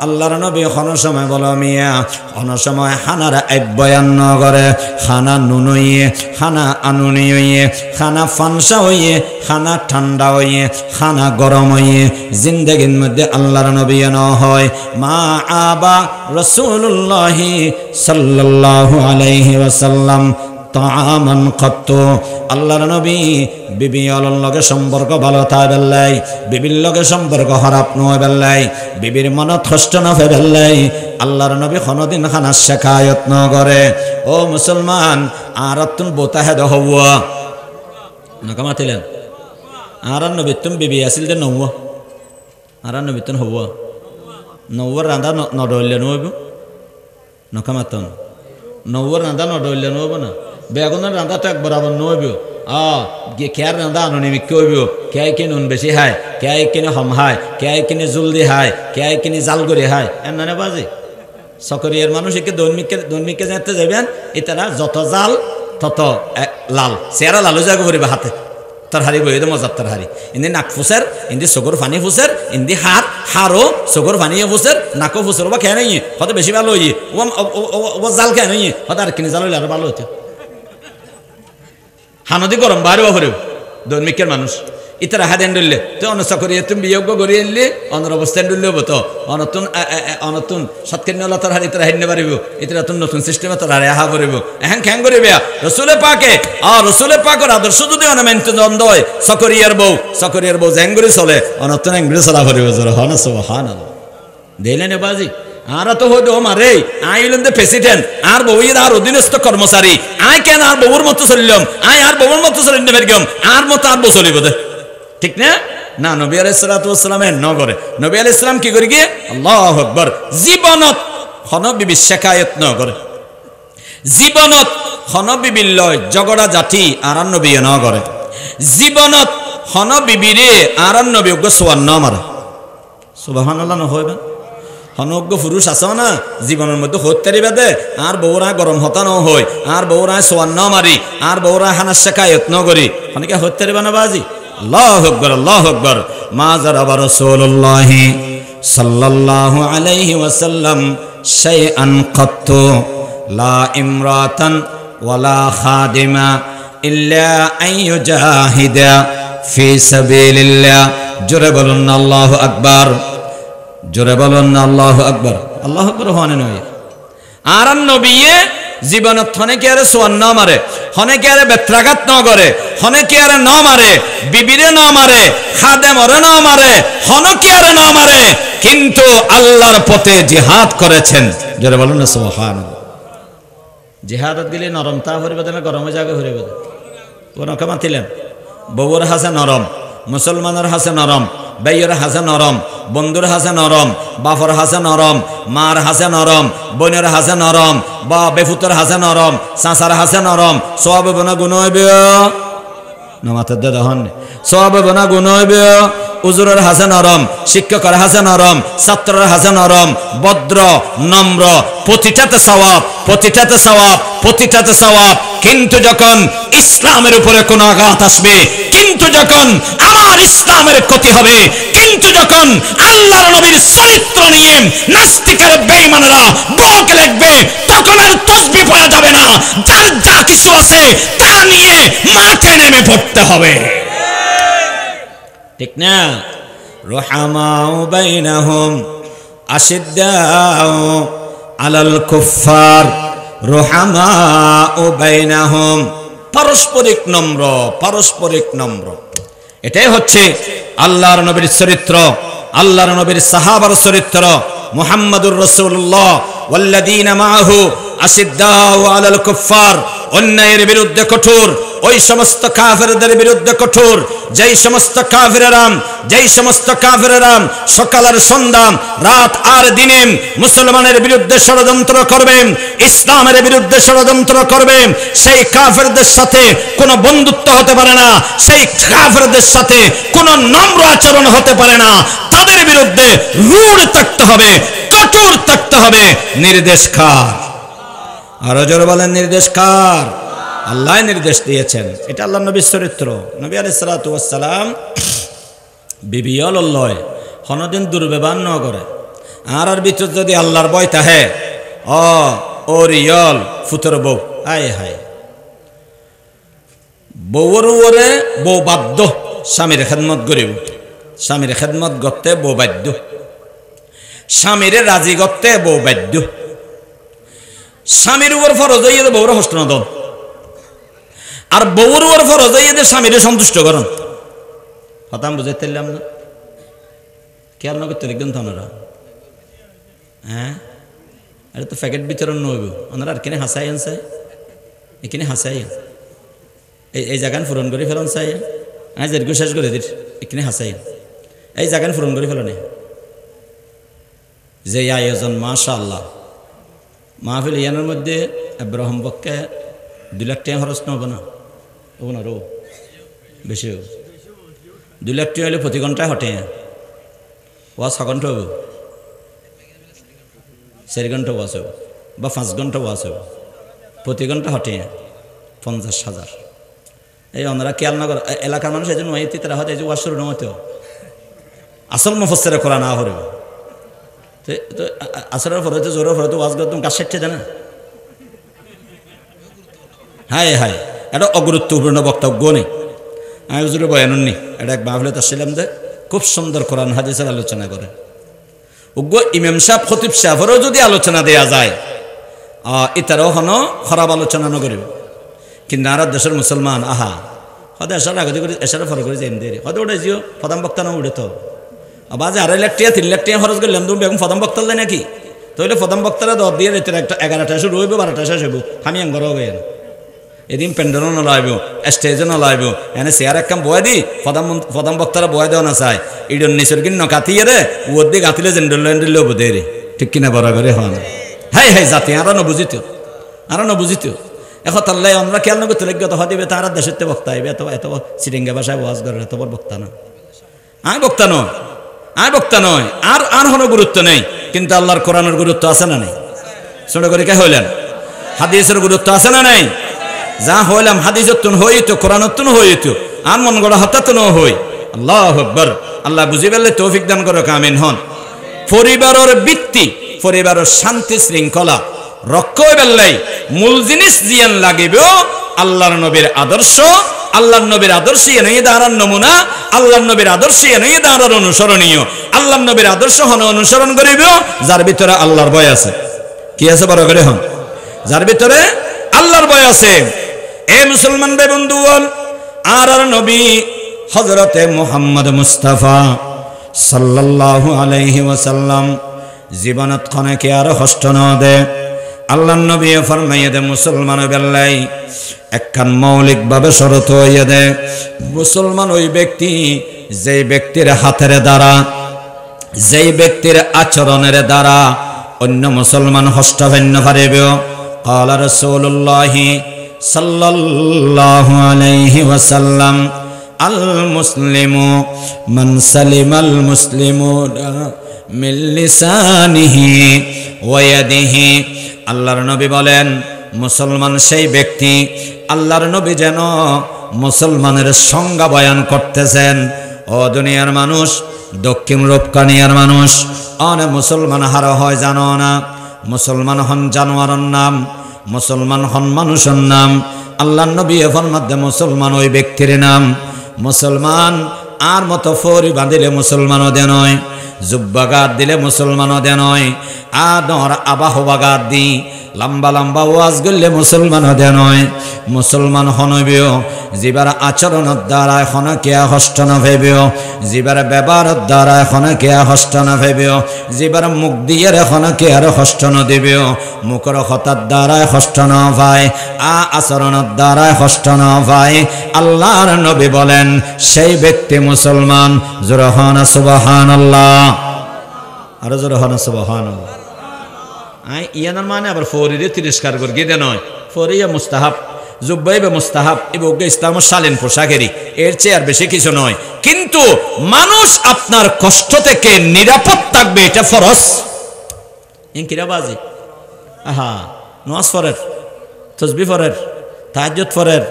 আল্লাহর নবী কোনো সময় বলো মিয়া কোনো সময় খানার আব্যায়ন করে খানা নুনইয়ে খানা আনুনি হইয়ে খানা ফানসা হইয়ে খানা ঠান্ডা হইয়ে খানা গরম হইয়ে জিন্দগির মধ্যে আল্লাহর নবী ন হয় মা আবা রাসূলুল্লাহি সাল্লাল্লাহু আলাইহি ওয়াসাল্লাম তাআমান কত আল্লাহর নবী বিবি আলোর লগে সম্পর্ক ভালো থাই বেল্লাই বিবির লগে সম্পর্ক খারাপ নয় বেল্লাই বিবির মনত কষ্ট না ফেবেল্লাই আল্লাহর নবী কোনদিন খানা শেখায়ত ন করে ও মুসলমান আর তুম বোতাহে দহওয়া নকামাতিলেন আর নবী তুম বিবি আছিল যে নও আর নবী তুন হওয়া নওর রান্দা নডলে নইব নকামাতন নওর রান্দা নডলে নইব না বেগুনের রান্দা তো এক বরাবর নইব খেয়ার রান্দা আনুনিমিক কইব কে কিনে নুন বেশি হায় কে কিনে হম হায় কে কিনে জলদি হায় কে কিনে জাল করে হায় এমন বাজে সকরিয়ার মানুষ একে দৈনিককে যেতে যাবেন এটারা যত জাল তত লাল চেহারা লালু জাগো করিবে হাতে তরহারি বই মজার তরহারি ইন্দি নাক ফুসের ইন্দি চকুর ফানি ফুসের ইন্দি হারও চকুর ফানিয়ে ফুসের নাকও ফুসের বা খেয়ে নেই হয়তো বেশি ভালো হইয়ে ও জাল খেয়ে নেই হয়তো আর কিনে জাল হইলে আরো ভালো হতো হানদি গরম বাইরে বাপরে দৈমিকের মানুষ ইতারা হাদেন ডুললে তুই অনসা করিয়ে তুমি বিয়োগ্য করিয়ে আনলে অনর অবস্থান ডুললে হবো তো অনতুন অনতুন সৎকেন্দ্র লতার হার ইতারা হেন্নে পারিব ইতারা তুন নতুন সিস্টেমে তোর হারে আহা করিব এখন খ্যাং করিবে রসুলে পাকে রসুলে পাকর আদর্শ যদি অনমেন্ত দ্বন্দ্ব হয় সকরিয়ার বউ জ্যাঙ্গুরি চলে অনতুন অ্যাঙ্গুরি চলা করিব জোর হন হান দিলেন বাজি আরা তো হইতো মারে আইলেন দে প্রেসিডেন্ট আর বউয়ের আর অধীনস্থ কর্মচারী আয় কেন আর বউর মতো চলিলাম আয় আর বউর মতো চলিন বেরগম আর মতো আর বউ চলিব দে ঠিক না না নবী আলাইহিস সালাতু ওয়াস সালামের নগরে নবী আলাইহিস সালাম কি করি গিয়ে আল্লাহু আকবার জীবনত হন বিবি শিকায়ত ন করে জীবনত হন বিবি লয় ঝগড়া জাতি আর নবী ন করে জীবনত হন বিবিরে আর নবী গো সোয়ান ন মারে সুবহানাল্লাহ ন হইবে হনজ্ঞ পুরুষ আছে না জীবনের মধ্যে হত্যারি বেদে আর বউরা গরম হতানো হয় আর বউরা সোয়ান ন মারি আর বউরা হানার শিকায়ত ন করি অনেকে হত্যারি বানাবাজি আল্লাহু আকবার মা যারাবা রাসূলুল্লাহ সাল্লাল্লাহু আলাইহি ওয়াসাল্লাম শাইআন কাত্তু লা ইমরাতান ওয়ালা খাদিমা ইল্লা আইয়ুজাহিদা ফি সাবিলিল্লাহ জোরে বলুন আল্লাহু আকবার জোরে বলুন আল্লাহু আকবার আল্লাহু আকবার হনে নয় আর নবীয়ে জীবনত হনেকে আরে সোয়ান ন মারে হনেকে আরে বেত্রাঘাত ন করে হনেকে আরে ন মারে বিবিরে ন মারে খাদেমরে ন মারে হনকে আরে ন মারে কিন্তু আল্লাহর পথে জিহাদ করেছেন জোরে বলুন না সুবহানাল্লাহ জিহাদত গেলে নরমতা হরিবে না গরমে জায়গা হরিবে কোনকে মাতিলেন বউর হাসে নরম মুসলমানের হাসে নরম বেয়ের হাসে নরম বন্ধুর হাসে নরম বাফর হাসে নরম মার হাসে নরম বোনের হাসে নরম বা বেফুতের হাসে নরম চাচার হাসে নরম সব বনা গুণ হইবে নমাতের দে দহন সব বনা গুণ হইবে উজুরের হাসে নরম শিক্ষকের হাসে নরম ছাত্রের হাসে নরম ভদ্র নম্র প্রতিটাতে সওয়াব কিন্তু যখন ইসলামের উপরে কোনো আঘাত আসবে কিন্তু যখন আমার ইসলামের ক্ষতি হবে কিন্তু যখন আল্লাহর নবীর চরিত্র নিয়ে নাস্তিকের বেঈমানরা ব্লগ লিখবে তখন আর তাসবিহ পড়া যাবে না যার যা কিছু আছে তা নিয়ে মাঠে নেমে পড়তে হবে ঠিক না রুহামাউ বাইনাহুম আশিদ্দাউ আলাল কুফফার রুহামাউ বাইনাহুম পারস্পরিক নম্র এটাই হচ্ছে আল্লাহর নবীর চরিত্র আল্লাহর নবীর সাহাবার চরিত্র মুহাম্মাদুর রাসূলুল্লাহ ওয়াল্লাযীনা মাআহু আশিদ্দাউ আলাল কুফফার অন্যায়ের বিরুদ্ধে কঠোর ওই সমস্ত কাফেরদের বিরুদ্ধে কঠোর যেই সমস্ত কাফেরেরা সকাল আর সন্ধ্যা রাত আর দিনে মুসলমানের বিরুদ্ধে ষড়যন্ত্র করবেন ইসলামের বিরুদ্ধে ষড়যন্ত্র করবেন সেই কাফেরদের সাথে কোনো বন্ধুত্ব হতে পারে না সেই কাফেরদের সাথে কোনো নম্র আচরণ হতে পারে না তাদের বিরুদ্ধে রূঢ় থাকতে হবে কঠোর থাকতে হবে নির্দেশ কার আরো জোরে বলেন নির্দেশ কার আল্লাহ নির্দেশ দিয়েছেন এটা আল্লাহর নবীর চরিত্র নবী আলাইহিস সালাতু ওয়াস সালাম বিবিয়ল লয় হনদিন দুর্ব্যবহার ন করে আর ভিতর যদি আল্লাহর ভয় থাকে ও রিয়ল ফুতর বউ আয় হায় বউর ওরে বউ বাধ্য স্বামীর খেদমত করিব স্বামীর খেদমত করতে বউ বাধ্য স্বামীর রাজি করতে বউ বাধ্য স্বামীর উপর ফরজ হইয়া বউর হস্ত নদন আর বউর উপর ফরজ হইয়া স্বামীর সন্তুষ্ট করেন হতাম বুঝাইতে পারলাম না খেয়াল না করতে লিখবেন তো ওনারা হ্যাঁ এটা তো প্যাকেট বিতরণ নইব ওনারা আর কিনে হাসাই আনছে এখানে হাসাই এই জায়গান পূরণ করে ফেলন চাই আজ দীর্ঘ শেষ করে দির এখানে হাসাই এই জায়গান পূরণ করে ফেলনে যে আয়োজন মাশাআল্লাহ মাহফিল ইয়ানের মধ্যে ইব্রাহিম পক্ষে 2 লাখ টাকা খরচ নহব না হবো না রো বেশি হব 2 লাখ টাকা হলে প্রতি ঘন্টায় হটে ওয়াজ 6 ঘন্টা হব 4 ঘন্টা ওয়াজ হব বা 5 ঘন্টা ওয়াজ হব প্রতি ঘন্টা হটে 50,000 এই ওনারা খেয়াল না করে এলাকার মানুষ এই জন্য তারা হয়তো এই যে ওয়াজ শুরু নয়তো আসল মুফাসসিরে কোরআন না হরে তো আসরের পরে তো জোরের পরে তো ওয়াজ করতাম কাজ শেখছে জানা হায় হায় এটা অগুরুত্বপূর্ণ বক্তব্য নেই আমি হুজুরে বয়ানুননি এটা এক মাহফিলে আসছিলাম যে খুব সুন্দর কোরআন হাদিসের আলোচনা করে উগ্র ইমাম সাহেব খতিব সাহেবেরও যদি আলোচনা দেয়া যায় ইতারও হন খারাপ আলোচনা নকরিব কিন্তু আর দেশের মুসলমান আহা হয়তো এসার আগে করে এসারে ফলো করে যাই দেরি হয়তো ওটা জিও প্রধান বক্তা না উঠে তো আবার 2.5 লাখ টাকা 3 লাখ টাকা খরচ করলাম তুমি বেগম প্রধান বক্তা যায় নাকি তাহলে প্রধান বক্তারা 10 দিয়ে রেতে একটা 11টা শুরু হইব 12টা শেষ হইব আমি আঙ্গর হবে এদিন প্যান্ডেলও নলাইব স্টেজও নলাইব এনে চেয়ার এক কাম বয় দি প্রধান বক্তারা বয় দেওয়া না চায় ইডন নিচর কিন নকাতিয়ে রে ওর দিকে গাতিলে জেন্ডল বোধে রে ঠিক কিনা বরাবরে হন হাই হাই জাতি আরো নবুঝিত এখন তাল্লাই আমরা খেয়াল নগর তুলজ্ঞত হওয়া দিবে তারা দেশের তে বক্তা আইবে এত এত সিরিঙ্গা ভাষায় ওয়াজ করে এত বড় বক্তা না আমি বক্তা নয় আর হনো গুরুত্ব নেই কিন্তু আল্লাহর কোরআনের গুরুত্ব আছে না নেই ছোট করে কে হইলেন হাদিসের গুরুত্ব আছে না নেই যা হইলাম হাদিসতুন হইতো কোরআনতুন হইতো আর মন গড়া হতাতুন হই আল্লাহু আকবার আল্লাহ বুঝি পেলে তৌফিক দান করো আমিন হন পরিবারের ভিত্তি পরিবারের শান্তি শৃঙ্খলা রক্ষা বেলাই মূল জিনিস জিয়ান লাগিবে আল্লাহর নবীর আদর্শ আল্লাহর নবীর আদর্শ এনেই দাঁড়ার নমুনা আল্লাহর নবীর আদর্শ এনেই দাঁড়ার অনুসরণীয় আল্লাহর নবীর আদর্শ হন অনুসরণ করিবে যার ভিতরে আল্লাহর ভয় আছে কি আছে বড় করে হন যার ভিতরে আল্লাহর ভয় আছে এ মুসলমান ভাই বন্ধুগণ আর নবী হযরতে মুহাম্মদ মুস্তাফা সাল্লাল্লাহু আলাইহি ওয়াসাল্লাম জীবনত খনকে আর কষ্ট না দে আল্লাহর নবী ফরমাইয়া দে মুসলমান বেলাই একখান মৌলিক ভাবে শরত হইয়া দে মুসলমান ওই ব্যক্তি যেই ব্যক্তির হাতের দ্বারা যেই ব্যক্তির আচরণের দ্বারা অন্য মুসলমান হষ্টভন্য পারিবে قال رسول الله صلى الله عليه وسلم المسلم من سلم المسلمون من لسانه ويده আল্লাহর নবী বলেন মুসলমান সেই ব্যক্তি আল্লাহর নবী যেন মুসলমানের সংজ্ঞা বয়ান করতেছেন ও দুনিয়ার মানুষ দক্ষিণ রূপকানিয়ার মানুষ অনেক মুসলমান হার হয় জানো না মুসলমান হন জানোয়ারের নাম মুসলমান হন মানুষের নাম আল্লাহর নবী ফরমাতে মুসলমান ওই ব্যক্তির নাম মুসলমান আর মতো ফরি বাঁধিলে মুসলমানও দে নয় জুব্বাগাত দিলে মুসলমানও দে নয় আর আবাহবাগাত দি লম্বা লম্বা ওয়াজ করলে মুসলমানও দে নয় মুসলমান হনবিও যিবার আচরণের দ্বারা এখন কেয়া হষ্ট না ভেবেও যিবার ব্যবহারের দ্বারা এখন কেয়া হষ্ট না ভেবেও যিবার মুখ দিয়ে এখন কেয়ার হষ্ট ন দিবেও মুখর হতার দ্বারায় হষ্ট ন ভাই আচরণের দ্বারায় হষ্ট ন ভাই আল্লাহর নবী বলেন সেই ব্যক্তি মুসলমান জোরহান সুবহানাল্লাহ আর জোরহান সুবহানাল্লাহ আই ইয়ানার মানে আবার ফরিরে তিরস্কার করে গিয়ে নয় ফরিয়া মুস্তাহাব জুব্বাইবে মুস্তাহাব এবং ইসলামের শালীন পোশাকেরই এর চেয়ে আর বেশি কিছু নয় কিন্তু মানুষ আপনার কষ্ট থেকে নিরাপদ থাকবে এটা ফরজ ইনকিরাবাজি আহা নামাজ পড়ের তাসবিহ পড়ের তাহাজ্জুদ পড়ের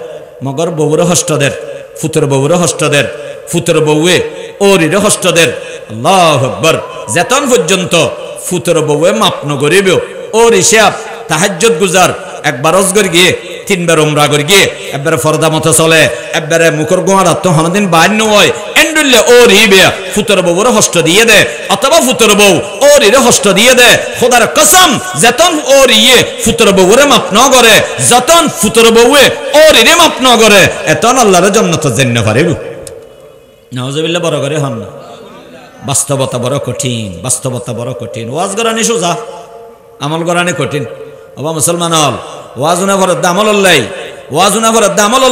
মগর বউরে হষ্টদের ফুতর বউরে হষ্টদের ফুতর বউয়ে ওরিরে হষ্টদের আল্লাহু আকবার যেতন পর্যন্ত ফুতর বউয়ে মাপ নগরিবে ওর হিসাব তাহাজ্জুদ গুজার একবার অজগর গিয়ে 3 বার উমরা করে গিয়ে একবারে ফরদা মতো চলে একবারে মুখর গোয়ার তো হনদিন বাইন্য হয় এন্ডুল্লে ওর হিবে ফুতর বউর হষ্ট দিয়ে দে অথবা ফুতর বউ ওর ইরে হষ্ট দিয়ে দে খোদার কসম যতন ওর ইয়ে ফুতর বউরে মাপ ন করে যতন ফুতর বউয়ে ওর ইরে মাপ ন করে এতন আল্লাহর জান্নাত জান্ন পারিব নাউজুবিল্লাহ বড় করে হন না বাস্তবতা বড় কঠিন ওয়াজ গরানি সোজা আমল গরানি কঠিন অবা মুসলমান হল ওয়াজুনা ভরত আমল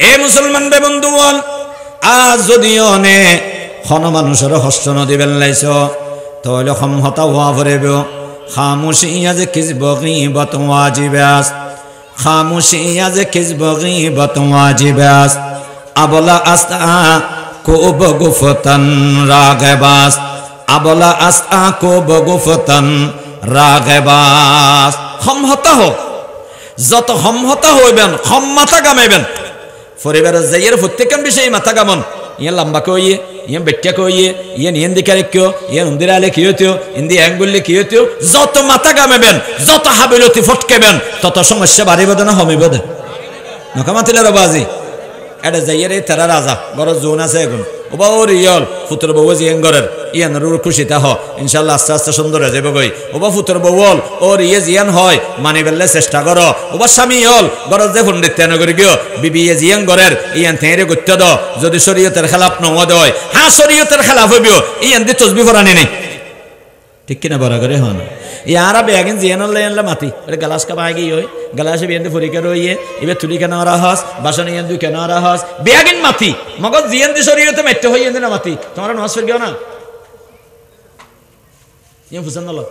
এ মুসলমান বে বন্ধু বল আজ যদি অনে হন মানুষের হস্ত নদী বেলাইছ তাহলে সমহতা হওয়া ভরেব খামুশি আজ কিসব গীবত ওয়াজিবাস আবলা আস্তা কো বগুফতান রাগবাস আবলা আস্তা কো বগুফতান রাগবাস সমহতা হোক যত সমহতা হইবেন সম মাথা গামাইবেন পরিবারের যাইয়ের প্রত্যেক বিষয়ে মাথা গামন ইয়ে লম্বা কইয়ে ইয়ে বেট্টা কইয়ে ইয়ে নিয়েন্দি কারেক্য ইয়ে নন্দিরালে কি হইতো ইন্দি অ্যাঙ্গুললে কি হইতো যত মাথা গামাইবেন যত হাবিলতি ফটকেবেন তত সমস্যা বাড়িবে না হমিবে না নকামাতিলের বাজি এটা যাইয়ের এই তেরা রাজা ঘরের জোন আছে এখন ওবা ওর ইয়ল ফুতর বউ জিয়েন ঘরের ইয়ানোর খুশিতে হ ইনশাল্লাহ আস্তে আস্তে সুন্দর হয়ে যাবে গই ওবা ফুতর বউল ওর ইয়ে জিয়ান হয় মানি বেললে চেষ্টা করো ওবা স্বামী হল ঘরের যে পণ্ডিত তেন করে গিয়ে বিবি ইয়ে জিয়ান ঘরের ইয়ান থেঁড়ে করতে দ যদি শরীয়তের খেলাফ নমদ হয় হ্যাঁ শরীয়তের খেলাফ হইবিও ইয়ান দিয়ে তসবি ফরানি নেই ঠিক কিনা বড় করে হন ইয়ারা বেগিন জিয়ান লাইনলা মাতি আরে গালাস কা বাগি হই গালাসে বিয়ান ফরিকা রইয়ে ইবে তুলি কেন রাহাস বাসন ইয়ান দু কেন রাহাস বেগিন মাতি মগজ জিয়ান দি শরীয়তে মেট্টে হই ইয়ান না মাতি তোমরা নামাজ পড়িও না ইয়া ফুসান না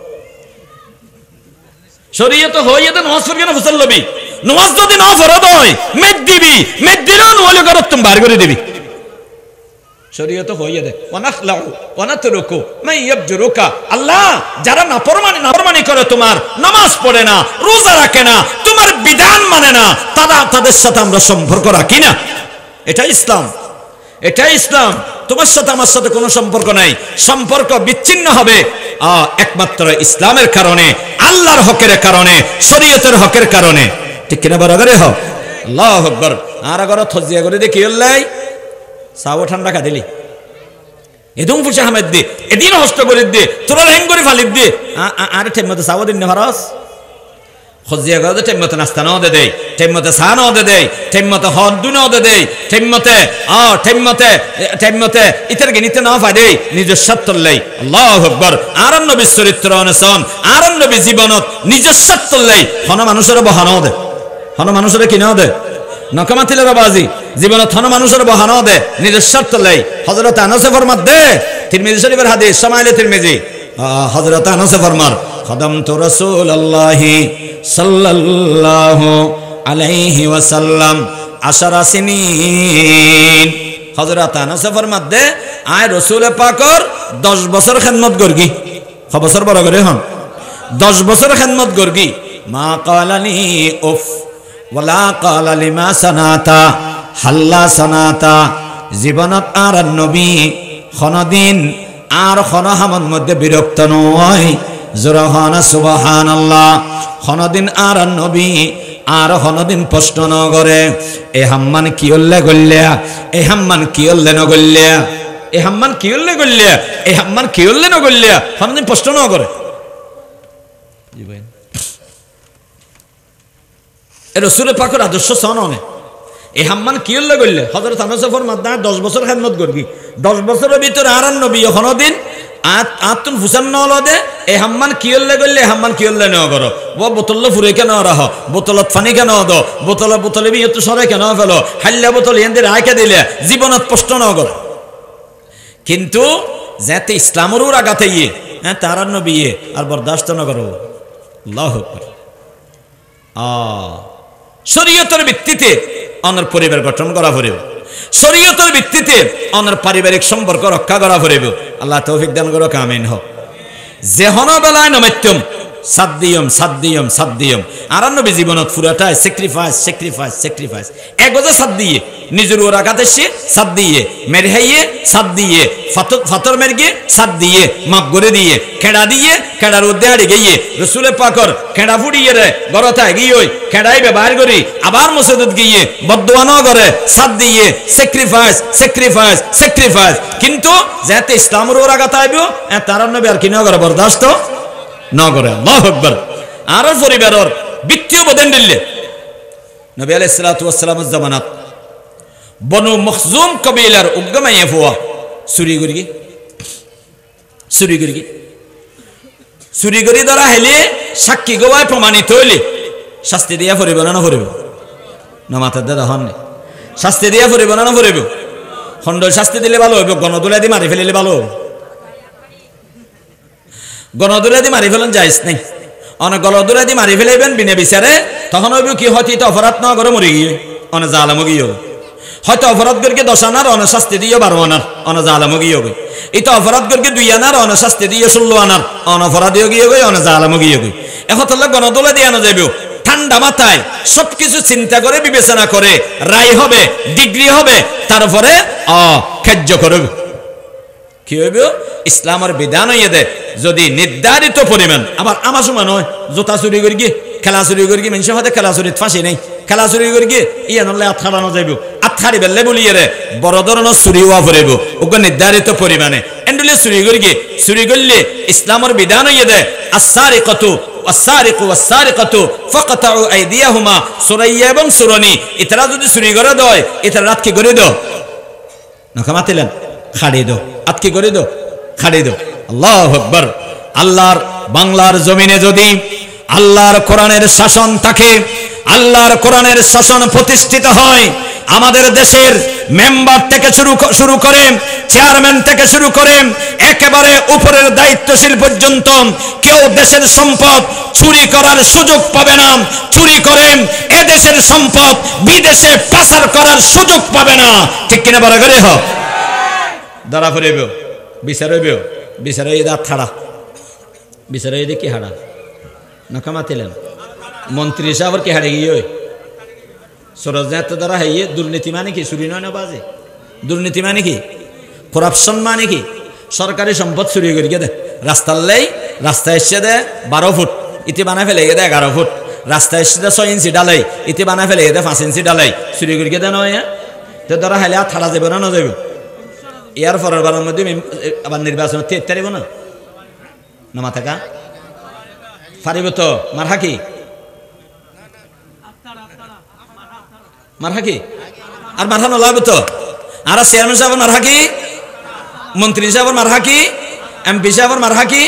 শরীয়তে হই এতে নামাজ পড়িও না ফুসান লবি নামাজ যদি না ফরদ হয় মেট দিবি মেট দিলো নলে করত তুমি বার করে দিবি শরীয়ত হইয়ে দে ওয়ানাখলাউ ওয়ানাতরুকু মান ইয়াবজুরুকা আল্লাহ যারা নাফরমানি করে তোমার নামাজ পড়ে না রোজা রাখে না তোমার বিধান মানে না তাদের সাথে আমরা সম্পর্ক রাখি না এটা ইসলাম তোমার সাথে আমার সাথে কোনো সম্পর্ক নাই সম্পর্ক বিচ্ছিন্ন হবে একমাত্র ইসলামের কারণে আল্লাহর হকের কারণে শরীয়তের হকের কারণে ঠিক কিনা বরাবরে হ আল্লাহু আকবার আর আগর থজিয়া করে দেখি আল্লাহ সাও ঠান্ডা খা দিলি এদম ফুসে আহমেদ দে এদিন হস্ত করে দে তোরা হ্যাং করে ফালিদ দে আর টাইম মতো সাও দিন না ভারস খজিয়া করে টাইম মতো নাস্তা নাও দে দেই টাইম মতো সা নাও দে দেই টাইম মতো হদ্দু নাও দে দেই টাইম মতো ইতার গিনিতে নাও ফাই দেই নিজের স্বার্থ লাই আল্লাহু আকবার আর নবী চরিত্র অনুসরণ আর নবী জীবনত নিজের স্বার্থ লাই হন মানুষের বহানাও দে হন মানুষের কি নাও দে নকমাতিলের বাজি জীবনে থন মানুষের বহানো দে নিজের স্বার্থ লাই হযরত আনাস ফরমাত দে তিরমিজি শরীফের হাদিস শামাইলে তিরমিজি হযরত আনাস ফরমার খাদামতু রাসূলুল্লাহি সাল্লাল্লাহু আলাইহি ওয়াসাল্লাম 10 সিনিন হযরত আনাস ফরমাত দে আয় রাসূল পাকর 10 বছর খিদমত করগি ক বছর বড় করে হন 10 বছর খিদমত করগি মা ক্বালানি উফ ওয়ালা ক্বালা লিমা সানাতা হাল্লা সানাতা জীবনত আর নবী খনদিন আর খনহামত মধ্যে বিরক্ত নয় জোরহানা সুবহানাল্লাহ খনদিন আর নবী আর খনদিন প্রশ্ন ন করে এ হাম্মান কি হল্লে গল্লিয়া এ হাম্মান কি হল্লে ন গল্লিয়া এ হাম্মান কি হল্লে গল্লিয়া এ হাম্মান কি হল্লে ন গল্লিয়া খনদিন প্রশ্ন ন করে জি ভাই রাসূল পাকের আদর্শ সননে এই হাম্মান কি হল্লে গল্লে হযরত আনাস ফরমাত 10 বছর খিদমত করবি 10 বছরের ভিতরে আর নবী খনদিন আতুন ফুসান নলদে এই হাম্মান কি হল্লে গল্লে হাম্মান কি হল্লে নেওয়া করো ও বোতল ফুরে কেন রাহ বোতলত পানি কেন দো বোতলে বি একটু সরে কেন ফেলো হাল্লা বোতল এন্দের আয়কে দিলে জীবনত প্রশ্ন ন করে কিন্তু যাতে ইসলামের আগাতে ইয়ে হ্যাঁ তার নবী আর বরদাস্ত ন করো আল্লাহু আকবার শরীয়তের ভিত্তিতে অন্যের পরিবার গঠন করা পড়বে শরীয়তের ভিত্তিতে অন্যের পারিবারিক সম্পর্ক রক্ষা করা পড়বে আল্লাহ তৌফিক দান করো আমিন হ যেহন বেলায় নমত্যম সাদ্দিয়ম আর নবী জীবনত পুরাটাই স্যাক্রিফাইস একগজে সাদ দিয়ে নিজের ওর আঘাতে সে সাদ দিয়ে মেরহাইয়ে সাদ দিয়ে ফাতর মেরগে সাদ দিয়ে মাপ করে দিয়ে খেড়া দিয়ে খেড়ার উদ্দে আড়ে গিয়ে রসুলে পাকর খেড়া ফুড়িয়ে রে গরতায় গিয়ে খেড়াই ব্যবহার করি আবার মসজিদত গিয়ে বদোয়ানো করে সাদ দিয়ে স্যাক্রিফাইস কিন্তু যাতে ইসলামের ওর আঘাত আইব তার নবী আর কি না করে বরদাস্ত না করে আল্লাহু আকবার আর পরিবারের বিত্তীয় বদেন দিলে নবী আলাইহিস সালাতু ওয়াস সালামের জামানাত বনু মখজুম কবিলার উগ্গমায়ে ফুয়া চুরি করি দ্বারা হেলে সাক্ষী গোয়ায় প্রমাণিত হইলে শাস্তি দিয়া পড়িব না পড়িব না মাথার দাদা হন শাস্তি দিয়া পড়িব না পড়িব খণ্ড শাস্তি দিলে ভালো হইব গণদোলা দিয়ে মারি ফেলিলে ভালো হইব গণদোলা দিয়ে মারি ফেলেন যাইস নাই অনেক গণদোলা দিয়ে মারি ফেলাইবেন বিনা বিচারে তখন হইব কি হয়তো এটা অপরাধ না করে মরে গিয়ে অনেক জালামো গিয়ে হবে হয়তো অপরাধ করকে 10 আনার অনেক শাস্তি দিয়ে 12 আনার অনেক জালামো গিয়ে হবে এটা অপরাধ করকে 2 আনার অনেক শাস্তি দিয়ে 16 আনার অনপরাধীও গিয়ে হবে অনেক জালামো গিয়ে হবে এখন তাহলে গণদোলা দিয়ে আনা যাবে ঠান্ডা মাথায় সবকিছু চিন্তা করে বিবেচনা করে রায় হবে ডিগ্রি হবে তারপরে কার্য করবে কি হইব ইসলামের বিধান হইয়ে দে যদি নির্ধারিত পরিমাণ আবার আমার সময় নয় জোতা চুরি করি গিয়ে খেলা চুরি করি মানুষের হতে খেলা চুরিত ফাঁসি নেই খেলা চুরি করি ইয়ে নলে আথাড়ানো যাইব আথাড়ি বেললে বলিয়ে রে বড় ধরনের চুরি হওয়া পড়িব ওকে নির্ধারিত পরিমাণে এন্ডুলে চুরি করি চুরি করলে ইসলামের বিধান হইয়ে দেয় আস-সারিকাতু ওয়াস-সারিকু ওয়াস-সারিকাতু ফাকতাউ আইদিয়াহুমা সুরাইয়া এবং সুরনি ইতারা যদি চুরি করে দেয় ইতারা রাত কি করে দাও নখামাতিলেন খাড়ি দাও আত কি করে দাও খাড়ি দাও আল্লাহু আকবার আল্লাহর বাংলার জমিনে যদি আল্লাহর কোরআনের শাসন থাকে আল্লাহর কোরআনের শাসন প্রতিষ্ঠিত হয় আমাদের দেশের মেম্বার থেকে শুরু করে চেয়ারম্যান থেকে শুরু করে একেবারে উপরের দায়িত্বশীল পর্যন্ত কেউ দেশের সম্পদ চুরি করার সুযোগ পাবে না চুরি করে এদেশের সম্পদ বিদেশে পাচার করার সুযোগ পাবে না ঠিক কিনা বলা করে হোক ধরা পড়িব বিচার হইব বিচার হয়ে দাঁত ছাড়া বিচার হয়ে কি হারা নকামাতিলেন মন্ত্রী সাহেব কি হারে গিয়ে সরোজনাথ দ্বারা হাইয়ে দুর্নীতি মানে কি চুরি নয় না বাজে দুর্নীতি মানে কি করাপশন মানে কি সরকারি সম্পদ চুরি করে দে রাস্তার লাই রাস্তা এসে দে 12 ফুট ইতি বানায় ফেলে দে 11 ফুট রাস্তা এসে দে 6 ইঞ্চি ডালাই ইতি বানায় ফেলে দে 5 ইঞ্চি ডালাই চুরি করে দে নয় তো ধরা হাইলে আর থাড়া যাবে না যাবে ইয়ার পরের বারের মধ্যে আবার নির্বাচন তারিব না নামা থাকা পারিব তো মারহা কি মারহা কি আর মারহা নলাব তো আর চেয়ারম্যান সাহেব মারহা কি মন্ত্রী সাহেব মারহা কি এমপি সাহেব মারহা কি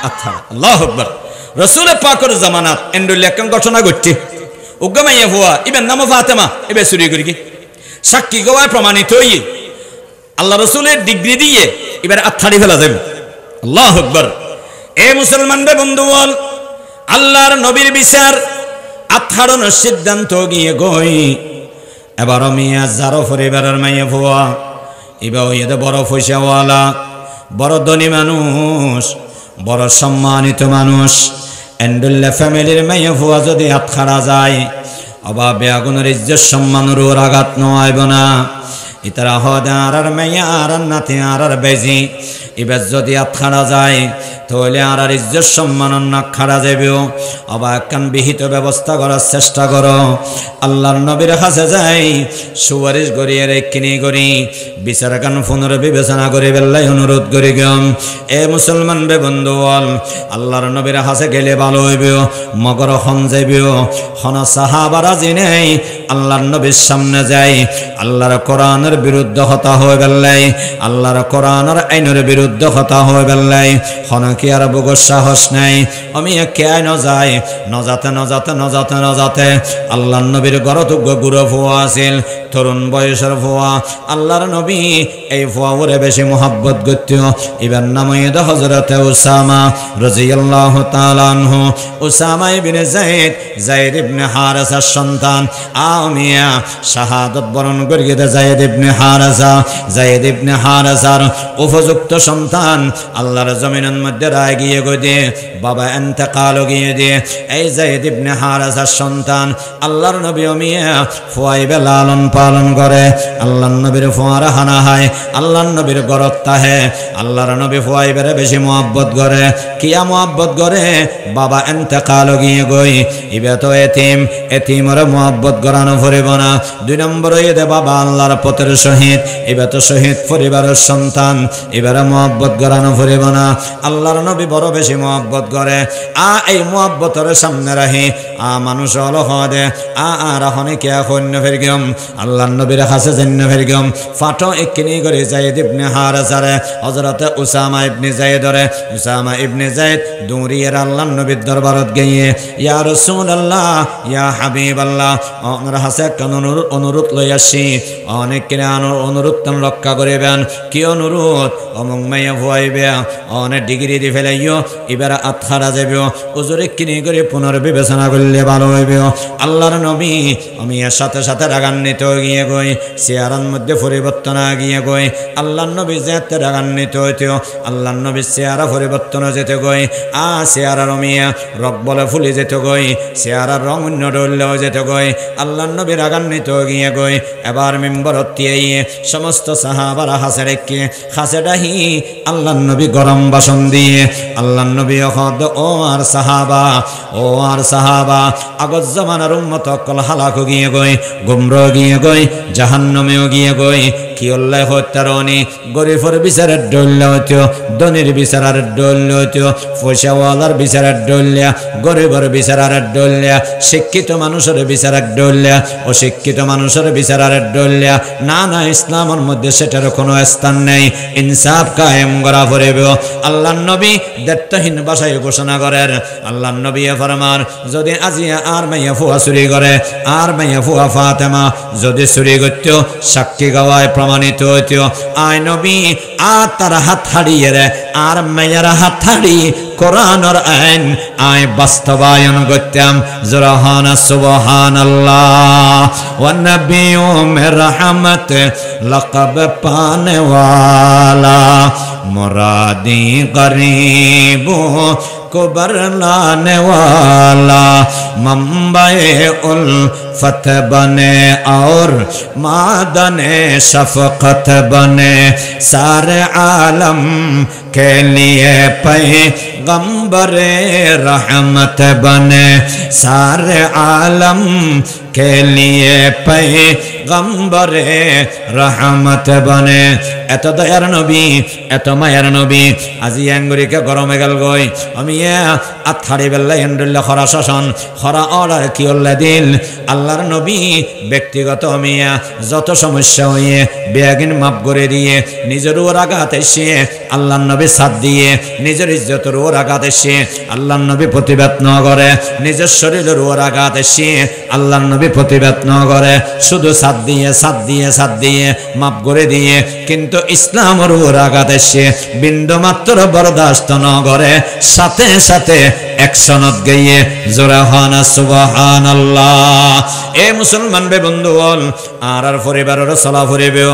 আচ্ছা আল্লাহু আকবার রাসূল পাকের জামানাত এন্ডুলিয়াকান ঘটনা ঘটছে উগ্গমাইয়া হুয়া ইবেন নাম ফাতেমা এবে চুরি করি সাক্ষী গওয়ায় প্রমাণিত হই আল্লাহ রাসূলের ডিগ্রি দিয়ে এবারে আত্থাড়ি ফেলা যাবে আল্লাহু আকবার এ মুসলমান বে বন্ধুগণ আল্লাহর নবীর বিচার আত্থাড়ানোর সিদ্ধান্ত গিয়ে গই এবার মিয়া যারো পরিবারের মাইয়া ফুয়া এবার ওইদে বড় পয়সাওয়ালা বড় ধনী মানুষ বড় সম্মানিত মানুষ এন্ডুল্লা ফ্যামিলির মাইয়া ফুয়া যদি আত্খাড়া যায় অবা বেগুনের ইজ্জত সম্মানের ওর আঘাত নয় না ইতারা হদে আর মাইয়া আর নাতি আর বেজি এবার যদি আত্খাড়া যায় তাহলে আর ইজ্জত সম্মান না খাড়া যাবেও আবার একখান বিহিত ব্যবস্থা করার চেষ্টা করো আল্লাহর নবীর কাছে যাই সুপারিশ করিয়ে রেখিনি করি বিচার কান পুনর্বিবেচনা করে বেল্লাই অনুরোধ করি গম এ মুসলমান বে বন্ধুগণ আল্লাহর নবীর কাছে গেলে ভালো হইবেও মগর হন যাইবেও হন সাহাবারা জেনেই আল্লাহর নবীর সামনে যাই আল্লাহর কোরআনের বিরুদ্ধে হতা হয়ে বেল্লাই আল্লাহর কোরআনের আইনের বিরুদ্ধে হতা হয়ে বেল্লাই হন কি আর বুক সাহস নাই আমি কে নজাই নজাতে আল্লাহর নবীর গরতুগ্য গুরু ফুয়া আছিল তরুণ বয়সের ফুয়া আল্লাহর নবী এই ফুয়ারে বেশি মোহাব্বত করত এবার নাম হযরত উসামা রাদিয়াল্লাহু তাআলা আনহু উসামা ইবনে যায়েদ ইবনে হারেসার সন্তান আমিয়া শাহাদাত বরণ করিয়ে যায়েদ ইবনে হারেসার উপযুক্ত সন্তান আল্লাহর জমিনের মধ্যে রায় গিয়ে গিয়ে বাবা ইন্তেকাল গিয়ে দিয়ে এই যায়েদ ইবনে হারেসার সন্তান আল্লাহর নবী মিয়া ফুয়াইবে লালন পালন করে আল্লাহর নবীর ফুয়ারা হানা হয় আল্লাহর নবীর গরত তাহে আল্লাহর নবী ফুয়াইবেরে বেশি মোহাব্বত করে কিয়া মোহাব্বত করে বাবা ইন্তেকাল গিয়ে গই ইবে তো এতিমরে মোহাব্বত করানো ফুরিব না 2 নম্বর এদে বাবা আল্লাহর পথের শহীদ ইবে তো শহীদ পরিবারের সন্তান এবারে মোহাব্বত করানো ফুরিব না আল্লাহর নবী বড় বেশি মোহাব্বত করে এই মোহাব্বতের সামনে রাহি মানুষ হলো হদে রাহনে কে হন্য ফেরগম আল্লাহর নবীর কাছে জন্য ফেরগম ফাটো একনি করে যায়েদ ইবনে হারেসারে হযরত উসামা ইবনে যায়েদ দৌড়িয়ে আল্লাহর নবীর দরবারত গিয়ে ইয়া রাসূলুল্লাহ ইয়া হাবিবাল্লাহ ওনার কাছে অনুরোধ লই আসি অনেক কিনা অনুরোধ রক্ষা করিবেন কি অনুরোধ অমং মাইয়া ভুয়াইবে অনেক ডিগ্রি দি ফেলাইও এবার আত্মারা যাবে ওজরে কিনে করে পুনর্বিবেচনা করলে ভালো হইবে আল্লাহর নবী আমি এর সাথে সাথে রাগান্বিত গিয়ে গই চেহারার মধ্যে পরিবর্তন গিয়ে গই আল্লাহর নবী যেতে রাগান্বিত হইতেও আল্লাহর নবীর চেহারা পরিবর্তন যেতে গই চেহারার মিয়া রক বলে ফুলে যেতে গই চেহারার রং অন্য উল্লেও যেতে গই আল্লাহ নবী রাগান্বিত গিয়ে গই এবার মিম্বরত দিয়ে সমস্ত সাহাবারা হাসে রেখে হাসে ডাহি আল্লাহ নবী গরম বাসন দিয়ে আল্লাহ নবী অহদ ও আর সাহাবা আগত জামানার উম্মত অকল হালাকো গিয়ে গই গুমরো গিয়ে গই জাহান্নামেও গিয়ে গই কি উল্লেখ হত্যারণী গরিফর বিচারের ডল্লা হইতো ধনির বিচারের ডল্লা হইতো পয়সাওয়ালার বিচারের ডল্লা গরিবর বিচারের ডল্লা শিক্ষিত মানুষের বিচারের ডল্লা অশিক্ষিত মানুষের বিচারের ডল্লা না না ইসলামের মধ্যে সেটার কোনো স্থান নেই ইনসাফ কায়েম করা পড়িব আল্লাহর নবী দায়িত্বহীন ভাষায় ঘোষণা করেন আল্লাহর নবী ফরমান যদি আজিয়া আর মাইয়া ফুয়া চুরি করে আর মাইয়া ফুয়া ফাতেমা যদি চুরি করত সাক্ষী গাওয়ায় প্রমাণিত হইত আয় নবী আর তার হাত হারিয়ে রে আর মাইয়ার হাত হারি কোরআনের আইন আয় বাস্তবায়ন করতাম জোরাহানা সুবহানাল্লাহ ওয়া নবিয়্যু মির রাহমাত লাকাব পানে ওয়ালা মুরাদি গরিবো को बरलाने वाला मंबाए उल्फत बने और मादने शफकत बने सारे आलम के लिए पैगंबरे रहमत बने सारे आलम के लिए पैगंबरे रहमत बने এত দয়ার নবী এত মায়ার নবী আজি আঙ্গুরিকে গরমে গেল গই আমি আথাড়ি বেল্লা এন্ডুল্লা খরা শাসন খরা অর্ডার কি উল্লা দিল আল্লাহর নবী ব্যক্তিগত মিয়া যত সমস্যা হইয়ে বেয়াগিন মাপ করে দিয়ে নিজের ওর আঘাত এসে আল্লাহর নবী সাথ দিয়ে নিজের ইজ্জতের ওর আঘাত এসে আল্লাহর নবী প্রতিবাদ ন করে নিজের শরীরের ওর আঘাত এসে আল্লাহর নবী প্রতিবাদ ন করে শুধু সাথ দিয়ে মাপ করে দিয়ে কিন্তু ইসলামের উপর আঘাত এসে বিন্দু মাত্র বরদাস্ত ন করে সাথে সাথে একসনত গিয়ে জোরা হানা সুবহানাল্লাহ এ মুসলমান বে বন্ধু বল আর পরিবারের চলা ফুরিবে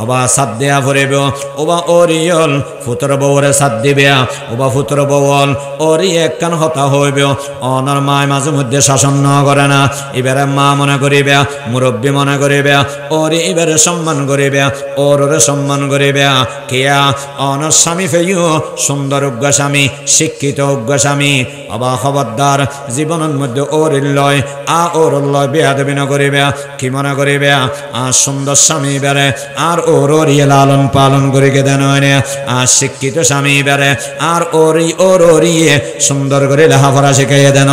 অবা সাথ দেয়া ফুরিবে ওবা ওরিয়ল ফুতর বউরে সাথ দিবে ওবা ফুতর বউল ওরি একখান হতা হইবে অনর মায় মাঝে মধ্যে শাসন ন করে না এবারে মা মনে করিবে মুরব্বী মনে করিবে ওরি এবারে সম্মান করিবে ওরে সম্মান করিবে কিয়া অনর স্বামী ফেইও সুন্দর উগ্র স্বামী শিক্ষিত উগ্র স্বামী অবা খবরদার জীবনের মধ্যে ওরিল লয় ওর লয় বেয়াদবি না করিবে কি মনে করিবে সুন্দর স্বামী বেড়ে আর ওরিয়ে লালন পালন করিকে দেন শিক্ষিত স্বামী বেড়ে আর ওরিয়ে সুন্দর করে লেখাপড়া শিখাইয়ে দেন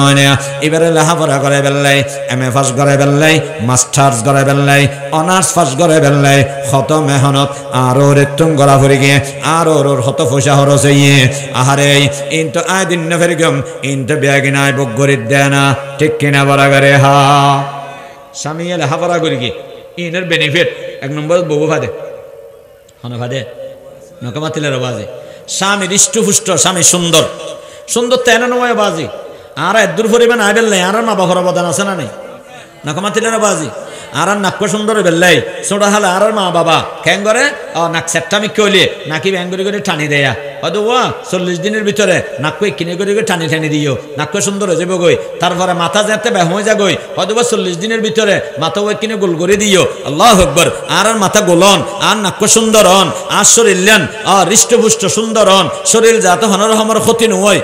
এবারে লেখাপড়া করে বেললাই এম এ পাস করে বেললাই মাস্টার্স করে বেললাই অনার্স পাস করে বেললাই কত মেহনত আর ওর একটু গলা ফুরি গিয়ে আর ওর হত পয়সা খরচ হইয়ে আহারে ইনতো আয় দিন না ফের গম ইনতো ব্যাগিন আয় বুক করে দেয় না ঠিক কিনা বলা করে হা স্বামী লেখাপড়া করি কি ইনের বেনিফিট এক নম্বর বউ ফাদে হন ফাদে নকা মাতিলের বাজে স্বামী হৃষ্টপুষ্ট স্বামী সুন্দর সুন্দর তেন নয় বাজি আর দূর পরিমাণ আয় বেললাই আর মা বাবার অবদান আছে না নেই নকা মাতিলের বাজি আর নাক্য সুন্দর বেললাই ছোট হালে আর মা বাবা কেন করে নাক সেট্টামি কইলে নাকি ব্যাঙ্গুরি করে টানি দেয়া হয়তো 40 দিনের ভিতরে নাক্য কিনে করে টানি দিও নাক্য সুন্দর হয়ে যাবে গই তারপরে মাথা যেতে হয়ে যা গই হয়তো 40 দিনের ভিতরে মাথা ওই কিনে গোল করে দিও আল্লাহু আকবার আর মাথা গোলন আর নাক্য সুন্দর হন আর শরীর লেন হৃষ্টপুষ্ট সুন্দর হন শরীর যাতে হনর হমর ক্ষতি নয়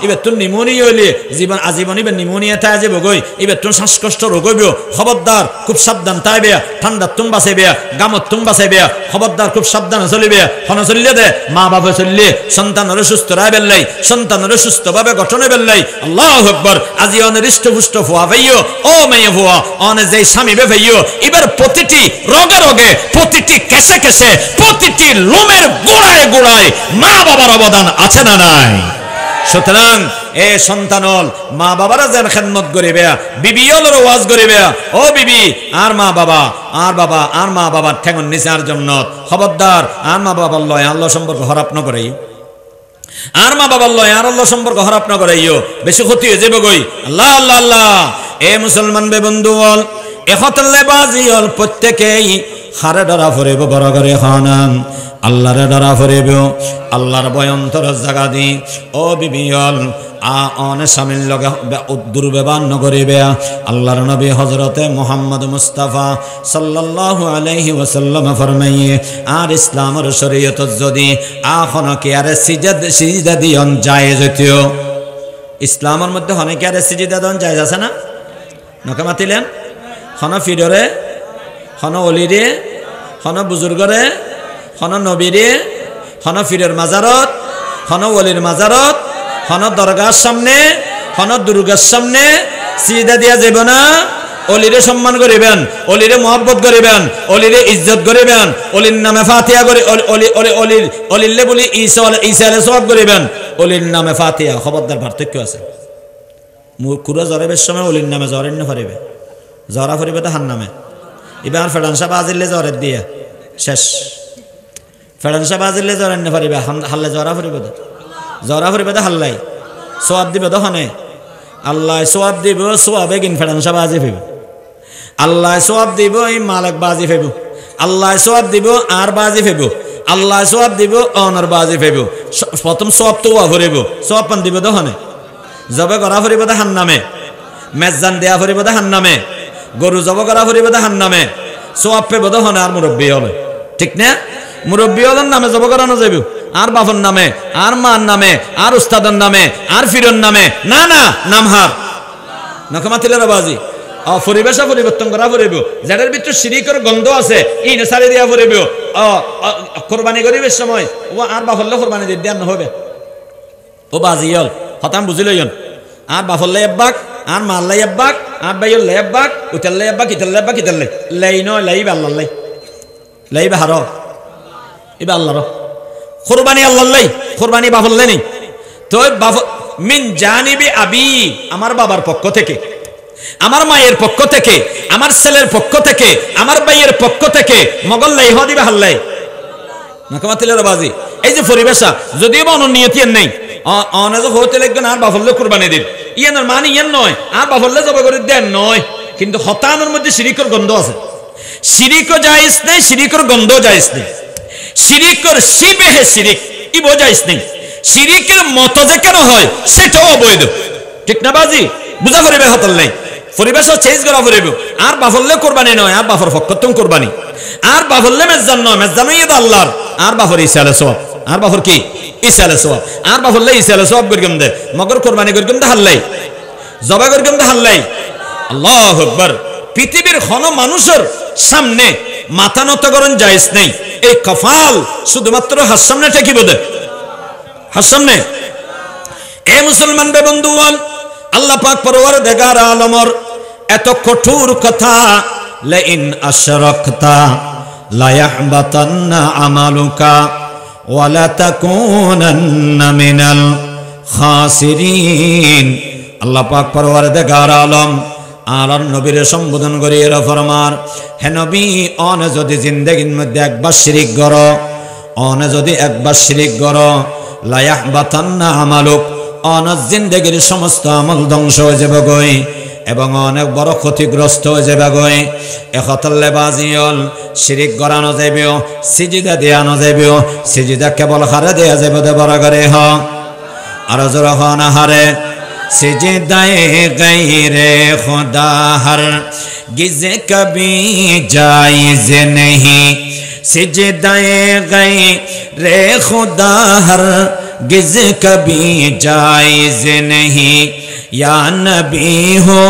এবার তোর নিমোনিয়া হইলে জীবন আজীবন এবার নিমোনিয়া তাই যাবে গই এবার তোর শ্বাসকষ্ট রোগ হইব খবরদার খুব সাবধান তাই বেয়া ঠান্ডা তুম বাঁচাইবে গামত তুম বাঁচাইবে খবরদার খুব সাবধানে চলিবে হন চলিলে দে মা বাবা চললে সন্তানের সুস্থ রায় বেললাই সন্তানের সুস্থ ভাবে গঠনে বেললাই আল্লাহু আকবার আজি অন হৃষ্টপুষ্ট ফুয়া ভাইও ও মেয়ে ফুয়া অন যে স্বামী বে ভাইও এবার প্রতিটি রোগে রোগে প্রতিটি কেসে কেসে প্রতিটি লোমের গোড়ায় গোড়ায় মা বাবার অবদান আছে না নাই সুতরাং এ সন্তানল মা বাবারা যেন খেদমত করিবে বিবিয়লের ওয়াজ করিবে ও বিবি আর মা বাবা আর মা বাবার ঠেঙন নিচে আর জন্নত খবরদার আর মা বাবার লয় আল্লাহ সম্পর্ক খারাপ না করাই আর মা বাবার লয় আর আল্লাহ সম্পর্ক খারাপ না করাইও বেশি ক্ষতি হয়ে যাবে গই আল্লাহ আল্লাহ আল্লাহ এ মুসলমান বে বন্ধু হল এ হতলে বাজি হল প্রত্যেকেই হারে ধরা ফুরিব বড় করে খানাম আল্লাহরে ডরা ফরিব আল্লাহর ভয়ন্তর জাগা দি ও বিবিয়ল অনে সামিল লগে দুর্ব্যবহার নগরিবে আল্লাহর নবী হযরতে মুহাম্মদ মুস্তাফা সাল্লাল্লাহু আলাইহি ওয়াসাল্লাম ফরমাইয়ে আর ইসলামের শরীয়ত যদি আখন কি আর সিজদা দিয়ন জায়েজ হইতো ইসলামের মধ্যে হনে কি আর সিজদা দিয়ন জায়েজ আছে না নকে মাতিলেন হন ফিডরে হন অলিরে হন বুজুর্গরে হন নবীরে হন ফিরের মাজারত হন অলির মাজারত হন দরগার সামনে হন দুর্গার সামনে সিজদা দিয়া যাব না অলিরে সম্মান করিবেন অলিরে মহব্বত করিবেন অলিরে ইজ্জত করিবেন অলির নামে ফাতিহা করে অলিলে বলি ঈসা আলাইহিস সালাম করিবেন অলির নামে ফাতিহা খবরদার পার্থক্য আছে কুরা জরেবের সময় অলির নামে জরেন না পারিবে জরা ফরিবে তো হান নামে এবার ফেডানসা বাজিলে জরের দিয়ে শেষ ফেডানসা বাজিলে জরেন না পারিবে হাল্লে জরা ফরিবে তো জরা ফরিবে তো হাল্লাই সোয়াব দিবে তো হনে আল্লাহ সোয়াব দিব সোয়াবে কিন ফেডানসা বাজি ফেব আল্লাহ সোয়াব দিব এই মালিক বাজি ফেব আল্লাহ সোয়াব দিব আর বাজি ফেব আল্লাহ সোয়াব দিব অনর বাজি ফেব প্রথম সোয়াব তো ওয়া ফরিব সোয়াব পান দিব তো হনে জবে করা ফরিব তো হান নামে মেজান দেয়া ফরিব তো হান নামে গরু জব করা ফরিব তো হান নামে সোয়াব পেব তো হনে আর মুরব্বী হবে ঠিক না মুরব্বী হলেন নামে জব করানো যাবে আর বাপন নামে আর মার নামে আর উস্তাদের নামে আর ফিরন নামে না না নাম হার নকমাতিলের বাজি পরিবেশ পরিবর্তন করা পড়িব যাদের ভিতরে শিরিকের গন্ধ আছে ই নেসারি দিয়া পড়িব কোরবানি করিবের সময় ও আর বাফল্লে কোরবানি দিয়ে দেন হবে ও বাজি হল হতাম বুঝিলইন আর বাফল্লে একবাক আর মাল্লাই একবাক আর বাইল লে একবাক উতাল্লে একবাক ইতাল্লে একবাক ইতাল্লে লাই নয় লাইবে আল্লাহ লাই লাইবে হার এবে আল্লাহর কোরবানি আল্লাহ লাই কোরবানি বাফল্লে নেই তো মিন জানিবি আবি আমার বাবার পক্ষ থেকে আমার মায়ের পক্ষ থেকে আমার ছেলের পক্ষ থেকে আমার ভাইয়ের পক্ষ থেকে মগল্লাই হ দিবে হাল্লাই নকমাতিলের বাজি এই যে পরিবেশা যদিও বা অনিয়তি নেই অনেজ হতে লাগবেন আর বাফল্লে কুরবানি দিন ইয়ানোর মানে ইয়ান নয় আর বাফল্লে জব করে দেন নয় কিন্তু হতানোর মধ্যে শিরিকের গন্ধ আছে শিরিকও জায়েজ নেই শিরিকের গন্ধ জায়েজ নেই শিরিকের শিবেহে শিরিক ইবো জায়েজ নেই শিরিকের মত যে কেন হয় সেটাও অবৈধ ঠিক না বাজি বুঝা করিবে হতল নাই পরিবেশ চেঞ্জ করা পড়িব আর বাফল্লে কোরবানি নয় আর বাফর ফকতম কোরবানি আর বাফল্লে মেজান নয় মেজান ইদ আল্লাহর আর বাফর ঈসা আলাইহিস সালাম আর বাফর কি ঈসা আলাইহিস সালাম আর বাফল্লে ঈসা আলাইহিস সালাম গরগম দে মগর কোরবানি গরগম দে হাল্লাই জবা গরগম দে হাল্লাই আল্লাহু আকবার পৃথিবীর কোন মানুষের সামনে মাথা নত করন জায়েজ নেই এই কফাল শুধুমাত্র হাস সামনে ঠেকিব দে হাস সামনে এ মুসলমান বে বন্ধুগণ আল্লাহ পাক পরওয়ারদিগার আলমর এত কঠোর কথা লা ইন আশরাকতা লা ইয়াহবাতান্না আমালুকা ওয়া লা তাকুনান্না মিনাল খাসিরিন আল্লাহ পাক পরওয়ারদিগার আলম আর নবীর সম্বোধন করে এর ফরমার হে নবী অন যদি জিন্দেগির মধ্যে একবার শিরিক করো অন যদি একবার শিরিক করো লা ইয়াহবাতান্না আমালুক অনেক জিন্দেগির সমস্ত আমল ধ্বংস হয়ে যাবে গই এবং অনেক বড় ক্ষতিগ্রস্ত হয়ে যাবে গই একতলে বাজিয়ল শিরিক গড়ানো যাবেও সিজিদা দেয়ানো যাবেও সিজিদা কেবল হারে দেয়া যাবে দে বড় করে হ আর জোর হ না হারে সিজিদায়ে গায়রে খুদা হর গিজে কবি জায়েজ नहीं সিজিদায়ে গায়রে খুদা হর गिज कभी जायज नहीं या नबी हो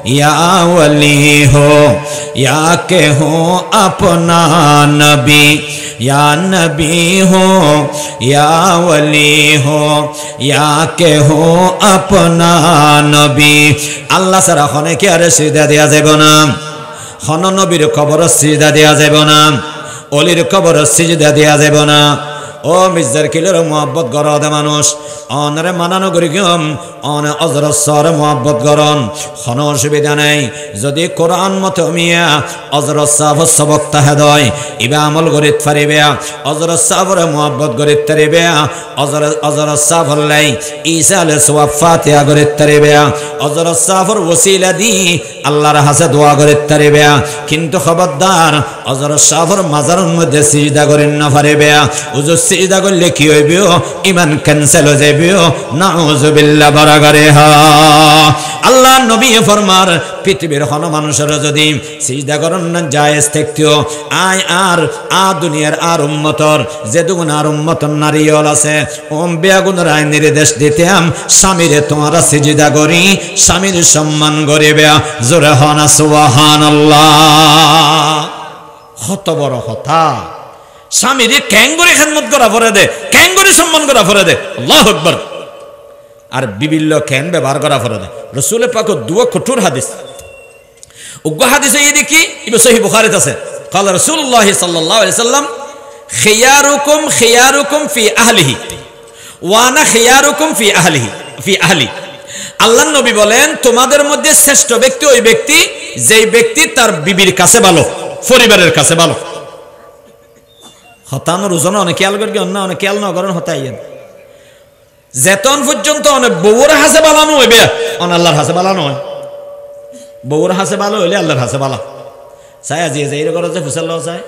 या वली हो या के हो अपना नबी या नबी हो या वली हो या के हो अपना नबी अल्लाह सरा खने के अरे सिदा दिया जाबो ना खन नबीर कबर सिदा दिया जाबो ना ओलिर कबर सिदा दिया जाबो ना ও মির্জার কিলের মোহাব্বত গর দে মানুষ অনরে মানানো করি কিয়ম অনে অজরসর মোহাব্বত গরন কোনো অসুবিধা নেই যদি কোরআন মতো মিয়া অজরসাফ সবক তাহেদয় ইবা আমল গরিত ফারিবে অজরসাফরে মোহাব্বত গরিত তারিবে অজরসাফ হল্লাই ঈসা আলাইহিস সালাম ফাতিহা গরিত তারিবে অজরসাফর ওসিলা দি আল্লাহর হাসে দোয়া গরিত তারিবে কিন্তু খবরদার অজরসাফর মাজারের মধ্যে সিজদা করেন না পারিবে ওজো সিজদা করলে কি হইবে ঈমান ক্যান্সেল হয়ে যাবে নাউযুবিল্লাহ বারাগারে হা আল্লাহ নবী ফরমার পৃথিবীর কোন মানুষের যদি সিজদা করেন না জায়েজ থাকতো আয় আর দুনিয়ার আর উম্মতর যে দুগুণ আর উম্মতর নারীল আছে বেগুনের আইন নির্দেশ দিতাম স্বামীরে তোমরা সিজদা করি স্বামীর সম্মান করিবে জোরে হনা সুবহানাল্লাহ কত বড় কথা স্বামীরে ক্যাঙ্গুরি খেদমত করা পরে দে ক্যাঙ্গুরি সম্মান করা পরে দে আল্লাহু আকবার আর বিভিন্ন ক্যান ব্যবহার করা পরে দে রাসূলের পাক দুয়া কঠোর হাদিস উগ্র হাদিসে এই দেখি ইবনে সহিহ বুখারীতে আছে قال رسول الله صلى الله عليه وسلم خياركم في اهله وانا خياركم في اهلي আল্লাহর নবী বলেন তোমাদের মধ্যে শ্রেষ্ঠ ব্যক্তি ওই ব্যক্তি যেই ব্যক্তি তার বিবির কাছে ভালো পরিবারের কাছে ভালো হতানোর ওজন অনেক খেয়াল করি অনেক খেয়াল না করেন হতাইয়েন যেতন পর্যন্ত অনেক বউর হাসে বালানো হইবে অন আল্লাহর হাসে বালানো হয় বউর হাসে ভালো হইলে আল্লাহর হাসে বালা চাই আজি যে এরকম যে ফুসাল চাই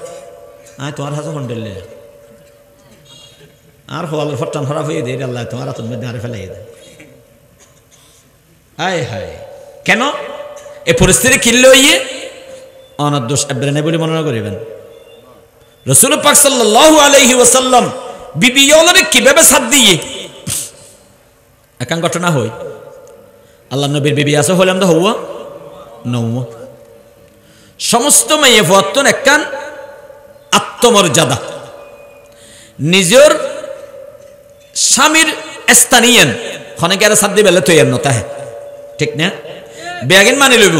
আয় তোমার হাসে ফন্ডেলে আর হল ফটান খারাপ হয়ে দিয়ে আল্লাহ তোমার হাতের মধ্যে আরে ফেলাই দেয় আয় হায় কেন এ পরিস্থিতি কিনলে হইয়ে অনার দোষ এবরে নেই বলে মনে করিবেন রাসূল পাক সাল্লাল্লাহু আলাইহি ওয়াসাল্লাম বিবি ইয়লরে কিভাবে সাথ দিয়ে একান ঘটনা হই আল্লাহ নবীর বিবি আছে হলাম তো হওয়া নওয়া সমস্ত মেয়ে ফতন একান আত্মমর্যাদা নিজের স্বামীর স্থানীয়ন খনেকের সাথ দিবে তো এর নতা হ্যাঁ ঠিক না বেগিন মানি লইব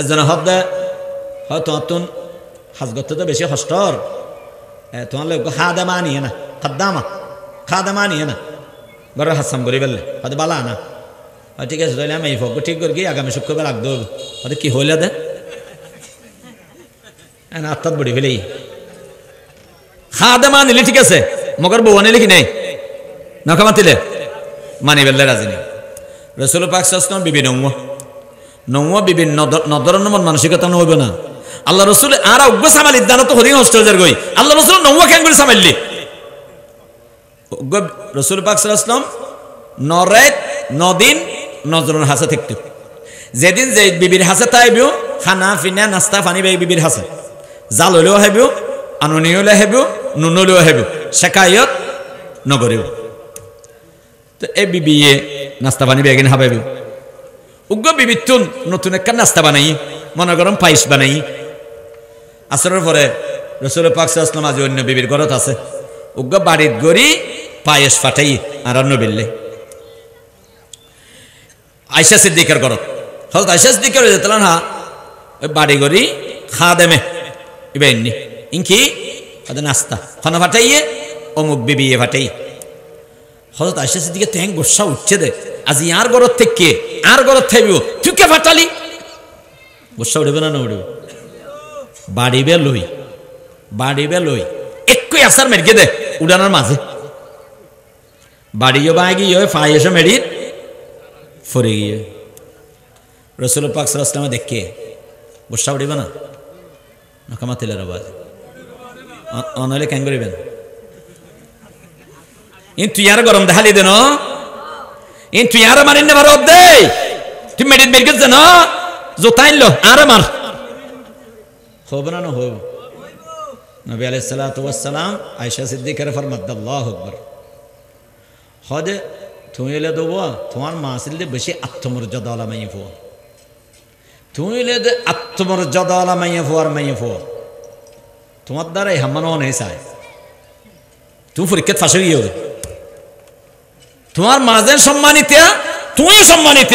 একজন হদ হয়তো অতুন হাজ করতে তো বেশি কষ্টর তোমার লোক খাদামা নিয়ে না খাদামা নিয়ে না ঘরের হাসাম করি ফেললে হয়তো বালা না হয় ঠিক আছে তাহলে আমি এই ফোক ঠিক করি আগামী শুক্রবার রাখতে হবে হয়তো কি হইলে দে না আত্মাত বড়ি ফেলেই খাদামা নিলে ঠিক আছে মগর বউ নিলে কি নেই নখা মাতিলে মানি ফেললে রাজি নেই রাসূল পাক সাল্লাল্লাহু আলাইহি ওয়াসাল্লাম বিবি নওয়া বিবি নদর নম্বর মানসিকতা হইবে না আল্লাহ রসুল আর উগ্র সামালি দানো তো হরিং হস্টেজার গই আল্লাহ রসুল নওয়া কেন করে সামাইলি রসুল পাক সাল্লাল্লাহু আলাইহি ওয়াসাল্লাম নরাত নদিন নজরুল হাসে থাকতো যেদিন যে বিবির হাসে তাইবিও খানা পিনা নাস্তা পানি বাই বিবির হাসে জাল হলেও হেবিও আননি হলে হেবিও নুন হলেও হেবিও শেখায়ত নগরেও তো এই বিবিয়ে নাস্তা পানি বেগিন হাবাইবিও উগ্র বিবিতুন নতুন একটা নাস্তা বানাই মনে গরম পায়েস বানাই আসরের পরে রাসূল পাক সাল্লাল্লাহু আলাইহি ওয়াসাল্লাম আজ অন্য বিবির ঘরত আছে উগ্র বাড়িত গড়ি পায়েস ফাটাই আর অন্য বিললে আয়েশা সিদ্দিকার ঘরত হযরত আয়েশা সিদ্দিকার যেতলান হা ওই বাড়ি গড়ি খাদেমে ইবেননি ইনকি আদা নাস্তা খানা ফাটাইয়ে অমুক বিবিয়ে ফাটাই হযরত আয়েশা সিদ্দিকা তেং গোসা উঠছে দে আজ ইয়ার ঘরত থেকে আর ঘরত থাকবিও তুই কে ফাটালি গোসা উঠবে না উঠবে বাড়িবে লই একই আসার মেরকে দে উড়ানোর মাঝে বাড়িও বা গিয়ে ফাই এসে মেরিট ফরে গিয়ে রাসূল পাক সাল্লাল্লাহু আলাইহি ওয়াসাল্লাম দেখে গোসা উঠিবে না নকামা তেলের আওয়াজ অনলে কেন করিবেন ইন তুই আর গরম দেখালি দেন ইন তুই আর মারিন না ভারত দে তুই মেরিট মেরকে না জোতাইলো আর মার হবে না হইব নবী আলাইহিস সালাতু ওয়াস সালাম আয়েশা সিদ্দিকার ফরমাত আল্লাহু আকবার হদে তুমি এলে দেবো তোমার মা আসলে বেশি আত্মমর্যাদা আলা মাইয়ে ফো তুমি এলে আত্মমর্যাদা আলা মাইয়ে ফো আর মাইয়ে ফো তোমার দ্বারাই হামানো নেই চায় তুমি পরীক্ষা ফাঁসে গিয়ে হবে তোমার মাঝের সম্মানিত তুমিও সম্মানিত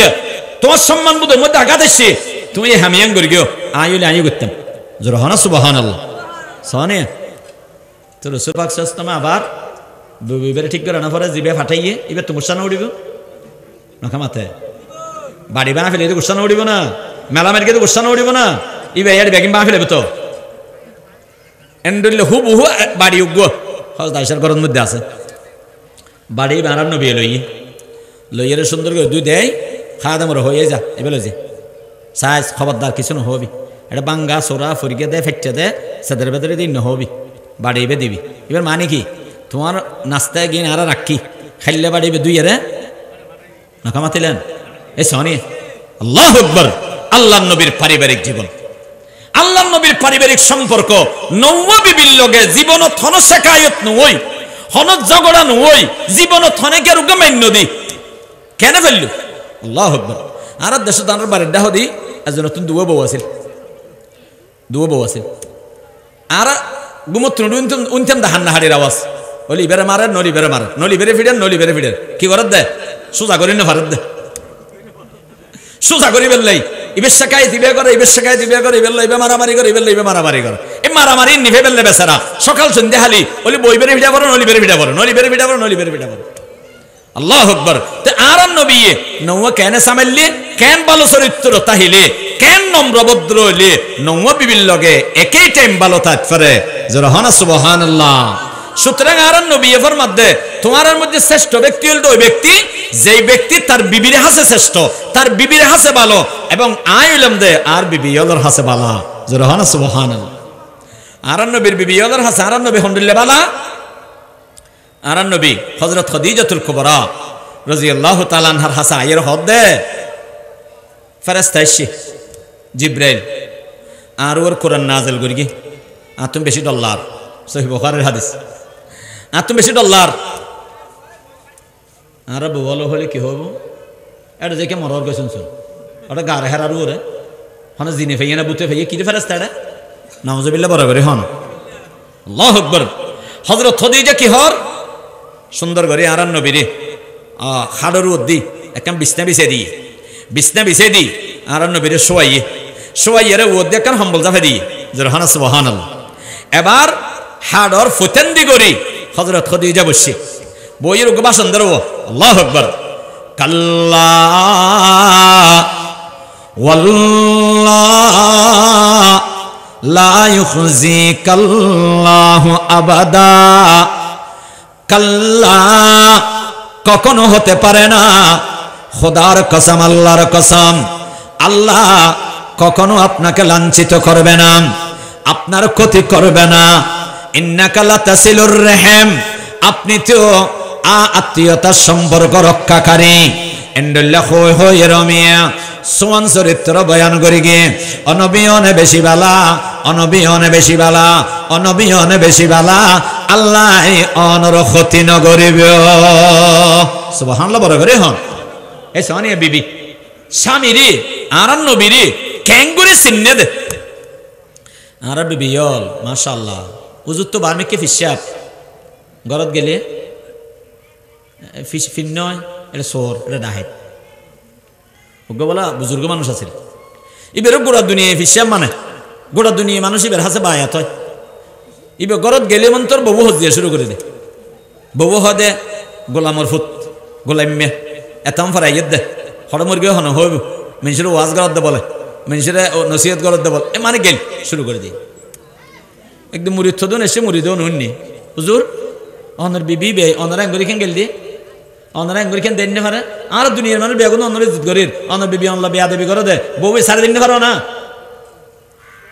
তোমার সম্মান বোধের মধ্যে আঘাত এসছে তুমি হামিয়াং করে গিয়েও আইলে আই করতাম জোর হনা সুবহানাল্লাহ সনে তো রাসূল পাক সাল্লাল্লাহু আলাইহি ওয়াসাল্লাম আবার এবারে ঠিক করে না পরে জিবে ফাটাইয়ে এবার তো গুসানো উঠিব নখা মাথায় বাড়ি বানা ফেলে গুসানো উঠিব না মেলা মেরকে তো গুসানো উঠিব না এবার এর ব্যাগিং বানা ফেলে তো এন্ডলে হু বহু বাড়ি উগ্র হজদাইসার ঘরের মধ্যে আছে বাড়ি বানার নবী লইয়ে সুন্দর করে দুই দেয় খাওয়া দাম হয়ে যা এবার যে সাইজ খবরদার কিছু না হবি এটা বাঙ্গা সোরা ফরিকে দে ফেটে দে সেদের ভেতরে দিন না হবি বাড়িবে দিবি এবার মানে কি তোমার নাস্তায় গিয়ে আর রাখি খাইলে বাড়িবে দুই এরে নাকা মাতিলেন এই সনি আল্লাহ আকবার আল্লাহ নবীর পারিবারিক জীবন আল্লাহ নবীর পারিবারিক সম্পর্ক নৌয়া বিবির লগে জীবন থন শেখায়ত নই হনত ঝগড়া নই জীবন থনে কে রুগে মান্য দি কেন ফেললু আল্লাহ আকবার আর দেশ দানের বাড়ির ডাহ দি একজন নতুন দুয়ো বউ আছিল আর গুমত উনতেম দাহান না হাড়ির আওয়াজ বলি বেড়ে মারে নলি বেড়ে মারে নলি বেড়ে ফিডেন কি করার দে সোজা করি না ভারত দে সোজা করি বেললাই ইবের শেখায় দিবে করে ইবে মারামারি করে এই মারামারি নিভে বেললে বেচারা সকাল সন্ধ্যে হালি বলি বই বেড়ে ভিড়া পড়ো নলি বেড়ে ভিড়া পড়ো আল্লাহ আকবার তে আর নবী নৌয়া কেন সামাইলে কেন ভালো চরিত্র তাহিলে কেন নম্রভদ্র হইলে নৌয়া বিবির লগে একই টাইম ভালো থাকতে জরহানা সুবহানাল্লাহ সুতরাং আর নবী এর মধ্যে তোমার মধ্যে শ্রেষ্ঠ ব্যক্তি হল ওই ব্যক্তি যেই ব্যক্তি তার বিবির হাসে শ্রেষ্ঠ তার বিবির হাসে ভালো এবং আই হইলাম দে আর বিবি হলর হাসে ভালো জরহানা সুবহানাল্লাহ আর নবীর বিবি হলর হাসে আর নবী হন্ডুল্লে ভালো আর নবী হযরত খাদিজাতুল কুবরা রাদিয়াল্লাহু তাআলা আনহার হাসা আয়ের হদ দে ফেরেশতা এসে জিবরাইল আর ওর কোরআন নাযিল করি কি আর তুমি বেশি ডলার সহিহ বুখারীর হাদিস আর তুমি বেশি ডলার আর বলো হলে কি হবো এটা যে কে মরার গেছেন শুন ওটা গারে হেরার ওরে হনে জিনে ফেইয়ে না বুতে ফেইয়ে কি ফেরেশতা এটা নাউজুবিল্লাহ বড় করে হন আল্লাহু আকবার হযরত খাদিজা কি হর সুন্দর করে আর নবীরে হাড়ের উদ্দি একদম বিছনা বিছে দি আর নবীরে শোয়াইয়ে রে উদ্দি একদম হাম্বল জাফে দি জরহানা সুবহানাল্লাহ এবার হাড়র ফুতেন্দি করি হযরত খাদিজা বসে বইয়ের বাসন ধরব আল্লাহু আকবার কাল্লা ওয়াল্লাহ লা ইউখজিকাল্লাহু আবাদা কাল্লা কখনো হতে পারে না খোদার কসম আল্লাহর কসম আল্লাহ কখনো আপনাকে লাঞ্ছিত করবে না আপনার ক্ষতি করবে না ইন্নাকা লাতাসিলুর রহিম আপনি তো আত্মীয়তার সম্পর্ক রক্ষাকারী এন্ডুল্লাহ হই রমিয়া সোয়ান চরিত্র বয়ান করি গে অনবিয়নে বেশি বালা আল্লাহ অনর ক্ষতি নগরিব সুবহানাল্লাহ বড় করে হন এই সোনিয়া বিবি স্বামীরে আর নবীরে ক্যাঙ্গুরি সিন্নে দে আর বিবি ইয়ল মাশাআল্লাহ হুজুর তো বার্মিকে ফিশাপ ঘরত গেলে ফিন নয় এটা সোর এটা ডাহেট ওকে বলা বুজুর্গ মানুষ আছে ইবের গোড়া দুনিয়ায় ফিশাপ মানে গোড়া দুনিয়া মানুষ ইবের হাসে বায়াত হয় ইবে ঘরত গেলে মন তোর ববু হজ দিয়ে শুরু করে দে ববু হদে গোলামর ফুত গোলাম্যে এতাম ফরাইয়ের দে হড় মুরগিও হন হইব মানুষের ওয়াজ গরত দে বলে মানুষের নসিহত গরত দে বলে এ মানে গেল শুরু করে দিই একদম মুড়ি থদন এসে মুড়ি দেন হুননি হুজুর অনর বিবি বে অনরা গরি খেন গেল দি অনরা গরি খেন দেন না পারে আর দুনিয়ার মানুষ বেগুন অনর ইজ্জত করির অনর বিবি অনলা বিয়া দেবি করে দে বউ সারা দিন পারো না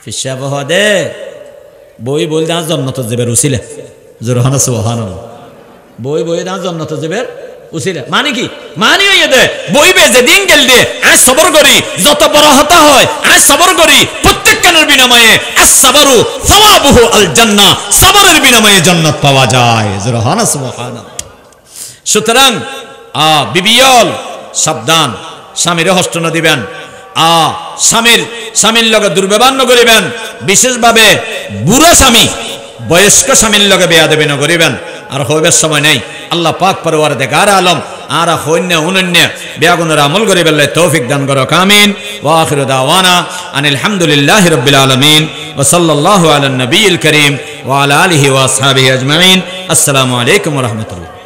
ফিশাব হদে বই বল দা জান্নাত যাবের উসিলা জরহানা সুবহানাল্লাহ বই দা জান্নাত যাবের উসিলা মানে কি মানে হইয়ে দে বই বে যে দিন গেল দে আজ সবর করি যত বড় হতা হয় আজ সবর করি প্রত্যেক কানের বিনিময়ে আসসাবরু সাওয়াবুহু আল জান্নাহ সবরের বিনিময়ে জান্নাত পাওয়া যায় জরহানা সুবহানাল্লাহ সুতরাং বিবিয়ল সাবধান স্বামীরে হস্ত না দিবেন স্বামীর লগে দুর্ব্যবহার ন করিবেন বিশেষভাবে বুড়া স্বামী বয়স্ক স্বামীর লগে বেয়াদবি ন করিবেন আর হইবার সময় নেই আল্লাহ পাক পরওয়ারদিগার আলম আর হইন্য উনন্য বেয়াগুনের আমল করে বেললে তৌফিক দান করো আমিন ওয়া আখিরু দাওয়ানা আনিল হামদুলিল্লাহি রাব্বিল আলামিন ওয়া সাল্লাল্লাহু আলা নবিয়িল কারীম ওয়া আলা আলিহি ওয়া আসহাবিহি আজমাইন আসসালামু আলাইকুম রহমতুল্লাহ।